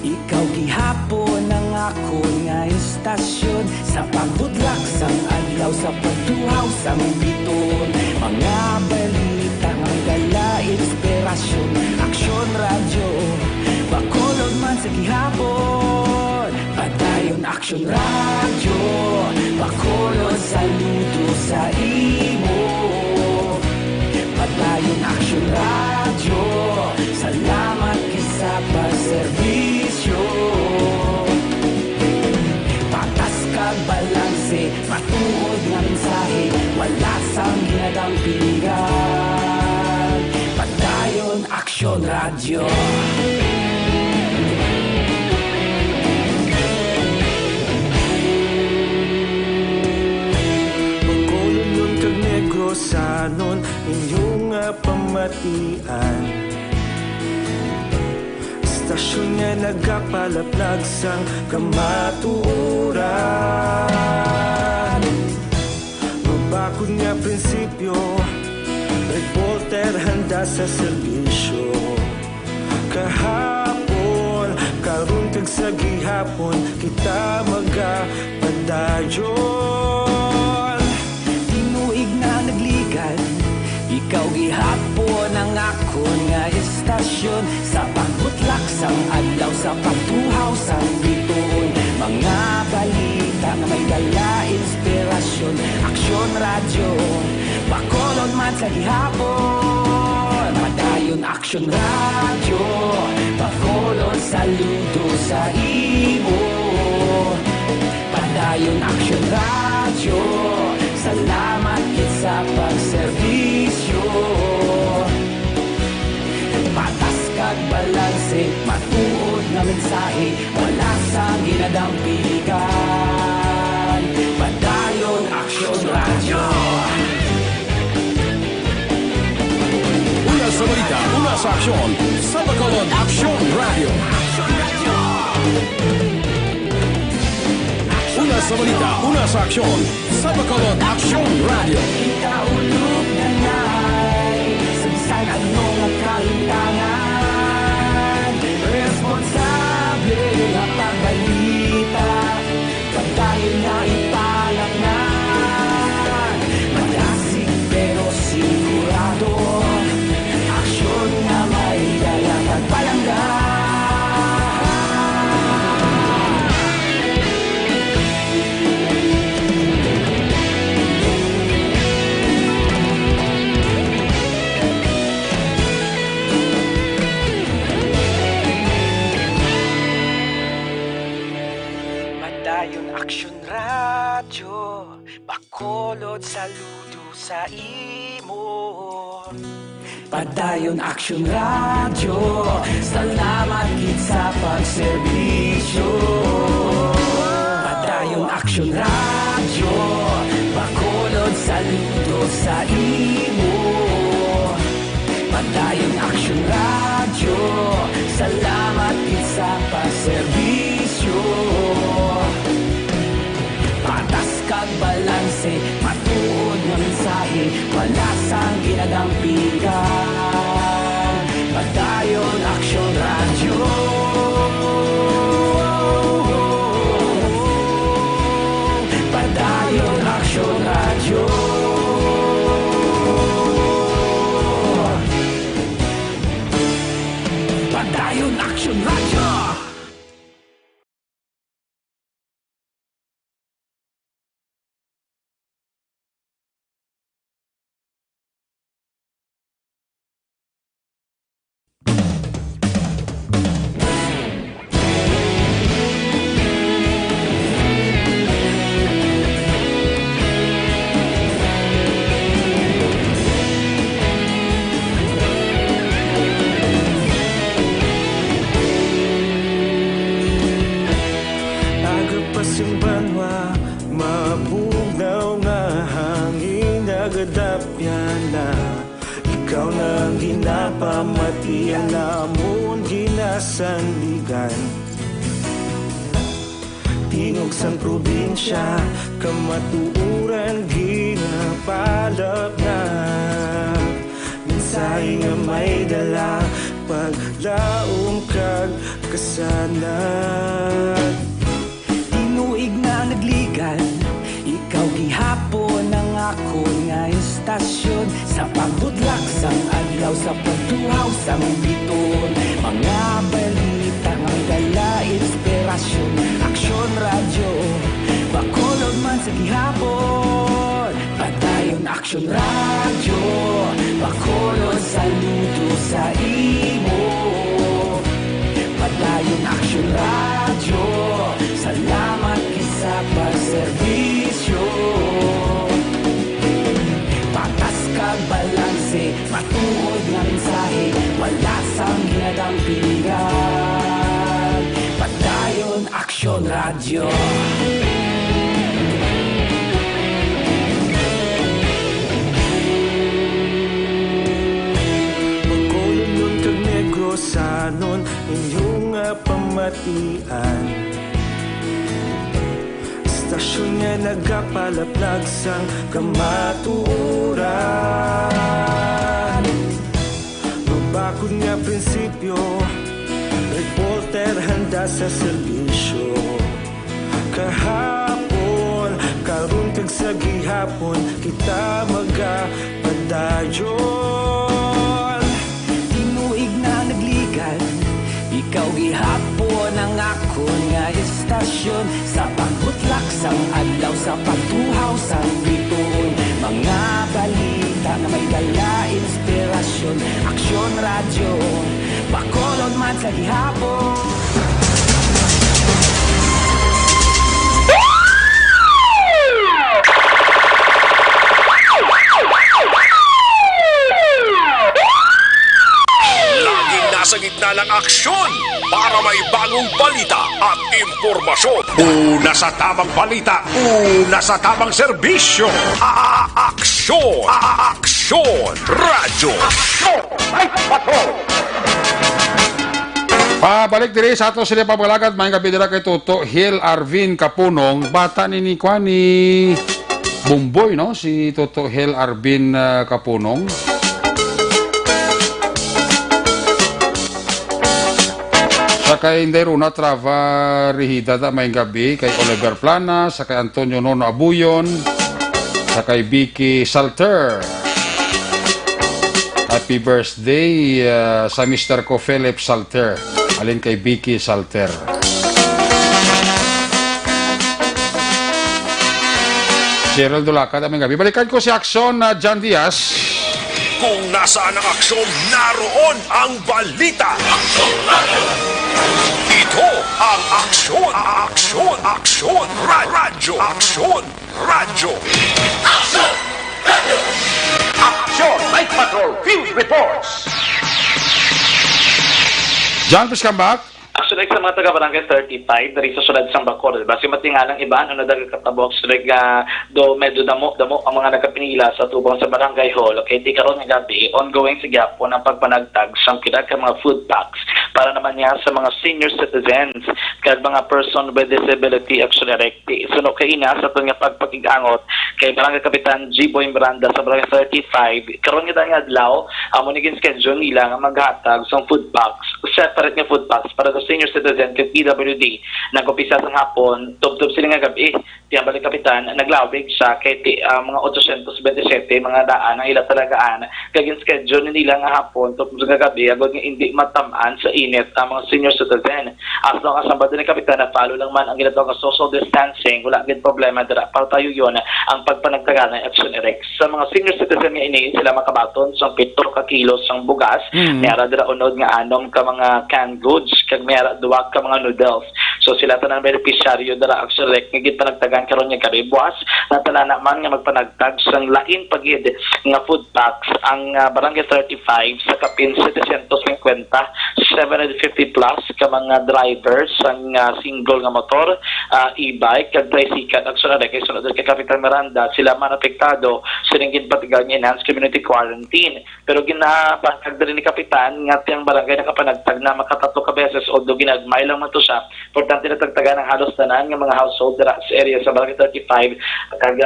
ikaw gihapon ang ako nga istasyon sa pagbudlak sang adlaw sa pagtuhaw sang biton mga balita nga dala inspirasyon aksyon radyo bakolod man sa gihapon padayon aksyon radyo bakolod saludo sa imo padayon aksyon radyo salamat kisa pagserbisyo patas kag balanse matuod nga mensahe wala sang ginadampingan padayon aksyon radyo magkulunod kag negosanon inyong pamatian istasyon nga nagapalaplag sang kamatuoran mabakod nga prinsipyo reporter handa sa serbisyo kahapon karon kag sa gihapon kita magapadayon tinuig na nagligan ikaw gihapon ang akon nga istasyon sa pagbutlak sang adlaw sa pagtuhaw sang biton mga balita nga may dala inspirasyon aksyon radyo bakolod man sa gihapon padayon aksyon radyo bakolod saludo sa imo padayon aksyon radyo salamat sa pagserbisyo patas kag balanse matuod na mensahe wala sa ginadampingan padayon aksyon radyo Una sa balita, una sa aksyon, sa Bacolod Aksyon Radio. Una sa balita, una sa aksyon, sa Bacolod Aksyon Radio. Ikaulog na na'y sabisan at mga kalintangan responsable na pagbalita pagdayon na ipalak na malasig pero sigurado aksyon na may dalang at palanggan padayon aksyon radyo bakolod saludo sa imo padayon aksyon radyo salamat gid sa pagserbisyo padayon aksyon radyo bakolod saludo sa imo malasang ginadampingan. Padayon Aksyon Radyo. Padayon Aksyon Radyo. Padayon Aksyon Radyo. Agapasing banwa, mabugnaw nga hangin nagadapyan na. Ikaw nang ginapamatian namon ginasandigan. Tingog sang probinsya, kamatuuran ginapalap na. Minsay nga may dala, paglaom kag kasanat. Tinuig na nagligan, ikaw gihapon ang ako nga estasyon. Sa pagbudlak sang adlaw, sa pagtuhaw sang biton. Mga balita nga dala inspirasyon. Aksyon Radyo, bakulog man sa gihapon. Padayon Aksyon Radyo, bakulog saludo sa imo. Padayon Aksyon Radyo, salamat isa pagserbisyo. Patas kag balanse, matuod nga mensahe, wala sang ginadampingan. Padayon Aksyon Radyo. Magkulong nun kag negrosanon, inyong pamatian. Stasyon nga nagapalaplag sang kamatuuran. Babakod nga prinsipyo, reporter handa sa serbisyo. Kahapon, karon kag sa gihapon, kita magapadayon. Tinuig na nagligan, ikaw gihapon ang ako nga estasyon. Sa pagbutlak sang adlaw, sa pagtuhaw sang biton. Mga balita na may dala inspirasyon. Aksyon Radyo, bakolod man sa gihapon. Laging nasa gitna ng aksyon para may bagong balita at impormasyon. Una sa tamang balita, una sa tamang serbisyo. Aksyon! Aksyon! Radyo! Aksyon! Ay, patrol! Pabalik diri sa ato sila pabalagat, may gabi dira kay Toto Hill Arvin Kapunong, bata ni Kwani Bumboy, no? Si Toto Hill Arvin Kapunong. Sa kay Inderuna Trava Rihida da may gabi, kay Oliver Plana, sa kay Antonio Nono Abuyon, sa kay Vicky Salter. Happy birthday sa Mr. Ko Philip Salter. Alin kay Vicky Salter. Cheryl Dulaca, daming gabi. Balikan ko si Aksyon na John Diaz. Kung nasaan ang aksyon, naroon ang balita. Ito ang aksyon, aksyon, aksyon, radyo, aksyon, radyo. Aksyon! Aksyon! Night Patrol Field Reports! John, please come back. Actually, sa mga taga-barangay 35, dari sa sulad sang Bacolod, basi matingalang iban, ano dagang katabok, sulig do medyo damo ang mga nagkapinila sa tubong sa barangay hall. Okay, di karon nga gabi, ongoing sa gyapon ang pagpanagtag sang kidag ka mga food packs para naman niya sa mga senior citizens. kag mga person with disability action directi. Suno kay ina sa itong nga pagpakigangot kay Barangay Kapitan G. Boy Miranda sa Barangay 35. Karon nga nga adlaw, amo naging schedule nila nga maghatag sa food box, separate nga food box para sa senior citizen kag PWD. Nag-umpisa sa hapon, tubtob sila nga gabi. Tiyang Barangay Kapitan naglawig sa kay mga 827 mga daan ang ila talagaan. Kag yung schedule nila nga hapon, tubtob sa gabi, agad nga hindi matamaan sa init ang mga senior citizen. As long as ang Barangay Kapitan na follow lang man ang ginatawag nga social distancing, wala gid problema dira. Para tayo yon ang pagpanagtagaan ng Action Erect. Sa mga senior citizen nga ini sila makabaton sa 7 ka kilos sang bugas, mayara dira unod nga anom ka mga canned goods, kag mayara duwa ka mga noodles. So sila tanan beneficiaryo dira Action Erect nga gid panagtagaan karon nga karibuas na talana man nga magpanagtag sang lain pagid nga food packs ang Barangay 35 sa kapin 750 750 plus ka mga drivers ang single nga motor, e-bike kag tricycle Action Erect kay sunod kay Kapitan Miranda sila man apektado sa ringgit patigal nga enhanced community quarantine. Pero ginapatag din ni Kapitan nga tiyang barangay nakapanagtag na makatatlo ka beses although ginagmay lang man to siya. Importante na tagtagan ng halos tanan nga mga household dira sa area sa Barangay 35 kag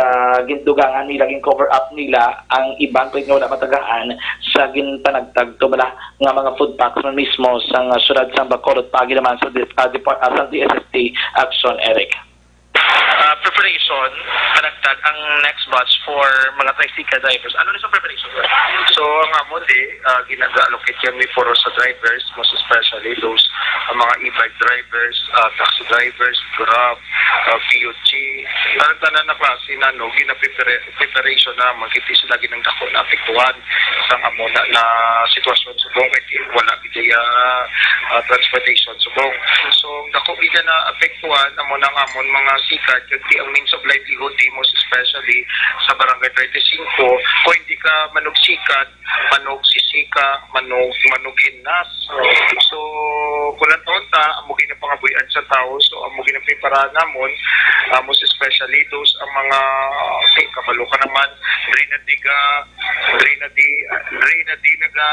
gindugangan nila gin cover up nila ang ibang pwede nga wala matagaan sa ginpanagtag to bala nga mga food packs man mismo sa syudad sa Bacolod pagi naman sa DSST Action Erect. Preparation, panagtag ang next batch for mga tricycle drivers. Ano na sa preparation? So, ang amon ginaga-allocate kami for sa drivers, most especially those mga e-bike drivers, taxi drivers, Grab, PUG. Tanan na klase na gina-preparation na magkiti sila ginang dako na apektuhan sa amon na sitwasyon subong kay wala gid transportation subong. So, dako gid na apektuhan amon ang amon mga sikat kag ang means of livelihood most especially sa Barangay 35 kung hindi ka manog sikat, manog sisika, manog innas. So kung taon ta amo ginapangabuyan sa tao, so amo ginaprepara namon most especially those ang mga kabalo ka naman dre na di naga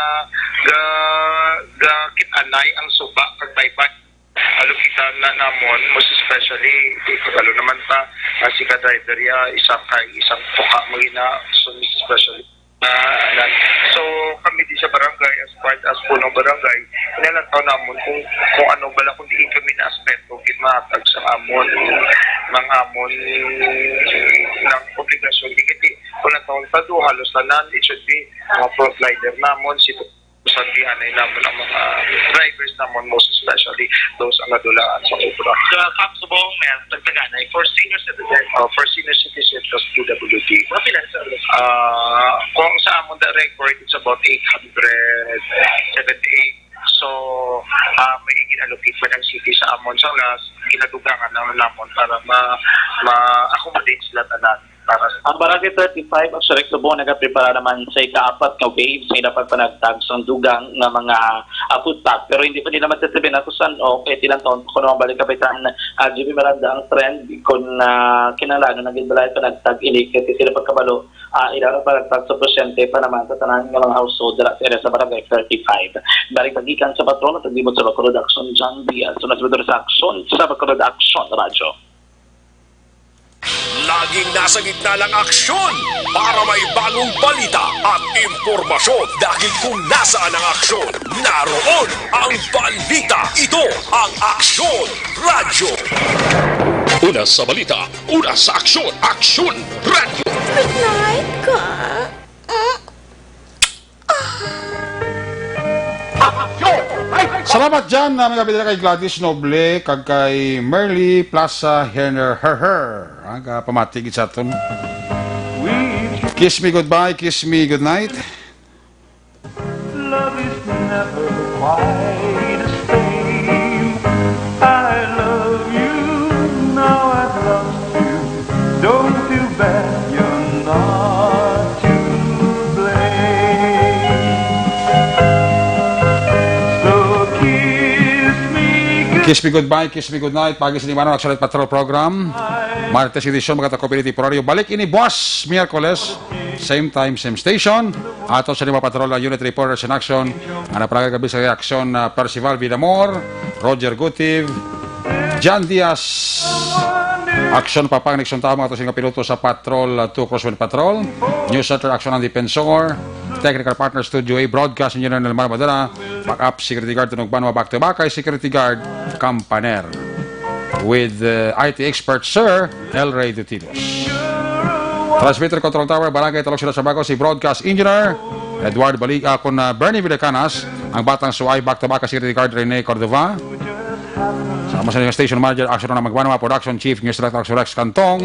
kitanay ang suba kag baybay alukitan na namon most especially kagalo naman ta si ka driver ya isang puka magina so especially so kami di sa barangay as part as punong barangay inalantaw namon kung ano bala kung diin kami na aspeto kinmatag sa amon mga amon ng obligasyon di kung taon pa do halos tanan it should be mga frontliner namon sandihan ay naman ang mga drivers naman most especially those ang nadulaan sa obra. Sa Kapsubong may tagtagan ay for senior citizen plus PWD. Kung sa amon the record it's about 878. So may ginallocate pa ng city sa amon sa nas ginadugangan naman namon para ma-accommodate sila tanan. Ang Barangay 35 ang Sarek Subong nagaprepara naman sa ika-4 na waves na dapat panagtag sa dugang ng mga food pack. Pero hindi pa nila matatabi na kung saan o kahit ilang taon kung naman balik Kapitan GB Miranda ang trend kung kinalano naging balay panagtag ini kasi sila pagkabalo ilang panagtag sa presyente pa naman sa tanan ng mga household sa area sa Barangay 35. Balik pagikan sa patrono at sa Bacolod Action John Diaz. So nasa sa Action sa Bacolod Action Radio. Laging nasa gitna ng aksyon para may bagong balita at impormasyon dahil kung nasaan ang aksyon, naroon ang balita. Ito ang Aksyon Radio. Una sa balita, una sa aksyon, Aksyon Radio. Good night, ka. Salamat dyan na mga kapitala kay Gladys Noble kag kay Merly Plaza Herner Herher. Ang pamatigit sa aton. Kiss me goodbye, kiss me goodnight. Love is never quite the same. I love you, now I've lost you. Don't feel bad, you're not to blame. So kiss me goodbye, kiss me goodnight. Pagi sa Limanong Action Patrol Program. Martes edisyon mga Community Proradio. Balik ini buwas, Miyerkules. Same time, same station. Ato sa Lima Patrol Unit Reporters in Action. Ang napalagay gabi sa reaksyon na Percival Villamor, Roger Gutiv, Jan Diaz, aksyon papangniksyon tao mga tosing piloto sa Patrol 2 Crosswind Patrol, News Center Action ng Defensor, Technical Partner Studio A, Broadcast Engineer Nelmar Madera, Backup Security Guard Tunog Banwa Back to Back, kay Security Guard Campaner. With IT expert Sir El Rey Dutilos. Transmitter Control Tower, Barangay Talok sila sa bago, si Broadcast Engineer Edward Baliga, kun Bernie Villacanas, ang Batang Suway, Back to Back, Security Guard Rene Cordova. Sama sa Station Manager, Action na Magbanwa, Production Chief, News Director, Rex Cantong,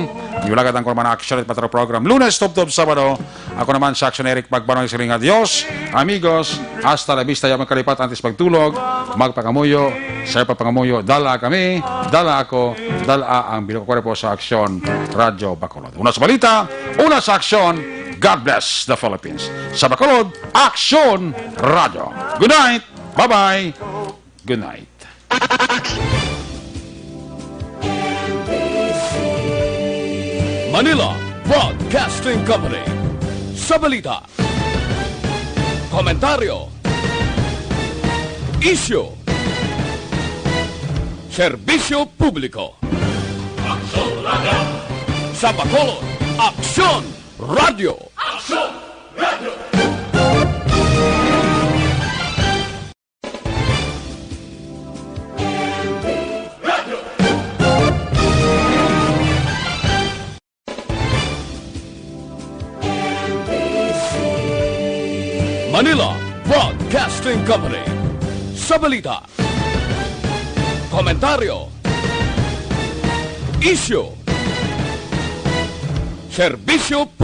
Yulagad ang Kurman Action at Patrol Program, Lunes, Top Sabado. Ako naman sa Action Eric Magbanwa, Siring Adios, amigos, hasta la vista, yung magkalipat, antes magtulog, magpangamuyo, sa papangamuyo, dala kami, dala ako, dala ang bilog ko po sa Action Radio Bacolod. Una sa balita, una sa Action, God bless the Philippines. Sa Bacolod, Action Radio. Good night, bye-bye, good night. Manila Broadcasting Company. Sa balita, komentaryo, issue, serbisyo publiko. Aksyon Radio. Sa Bacolod, Aksyon Radio. Aksyon Radio. Manila Broadcasting Company. Sa balita, komentaryo, issue, serbisyo publiko.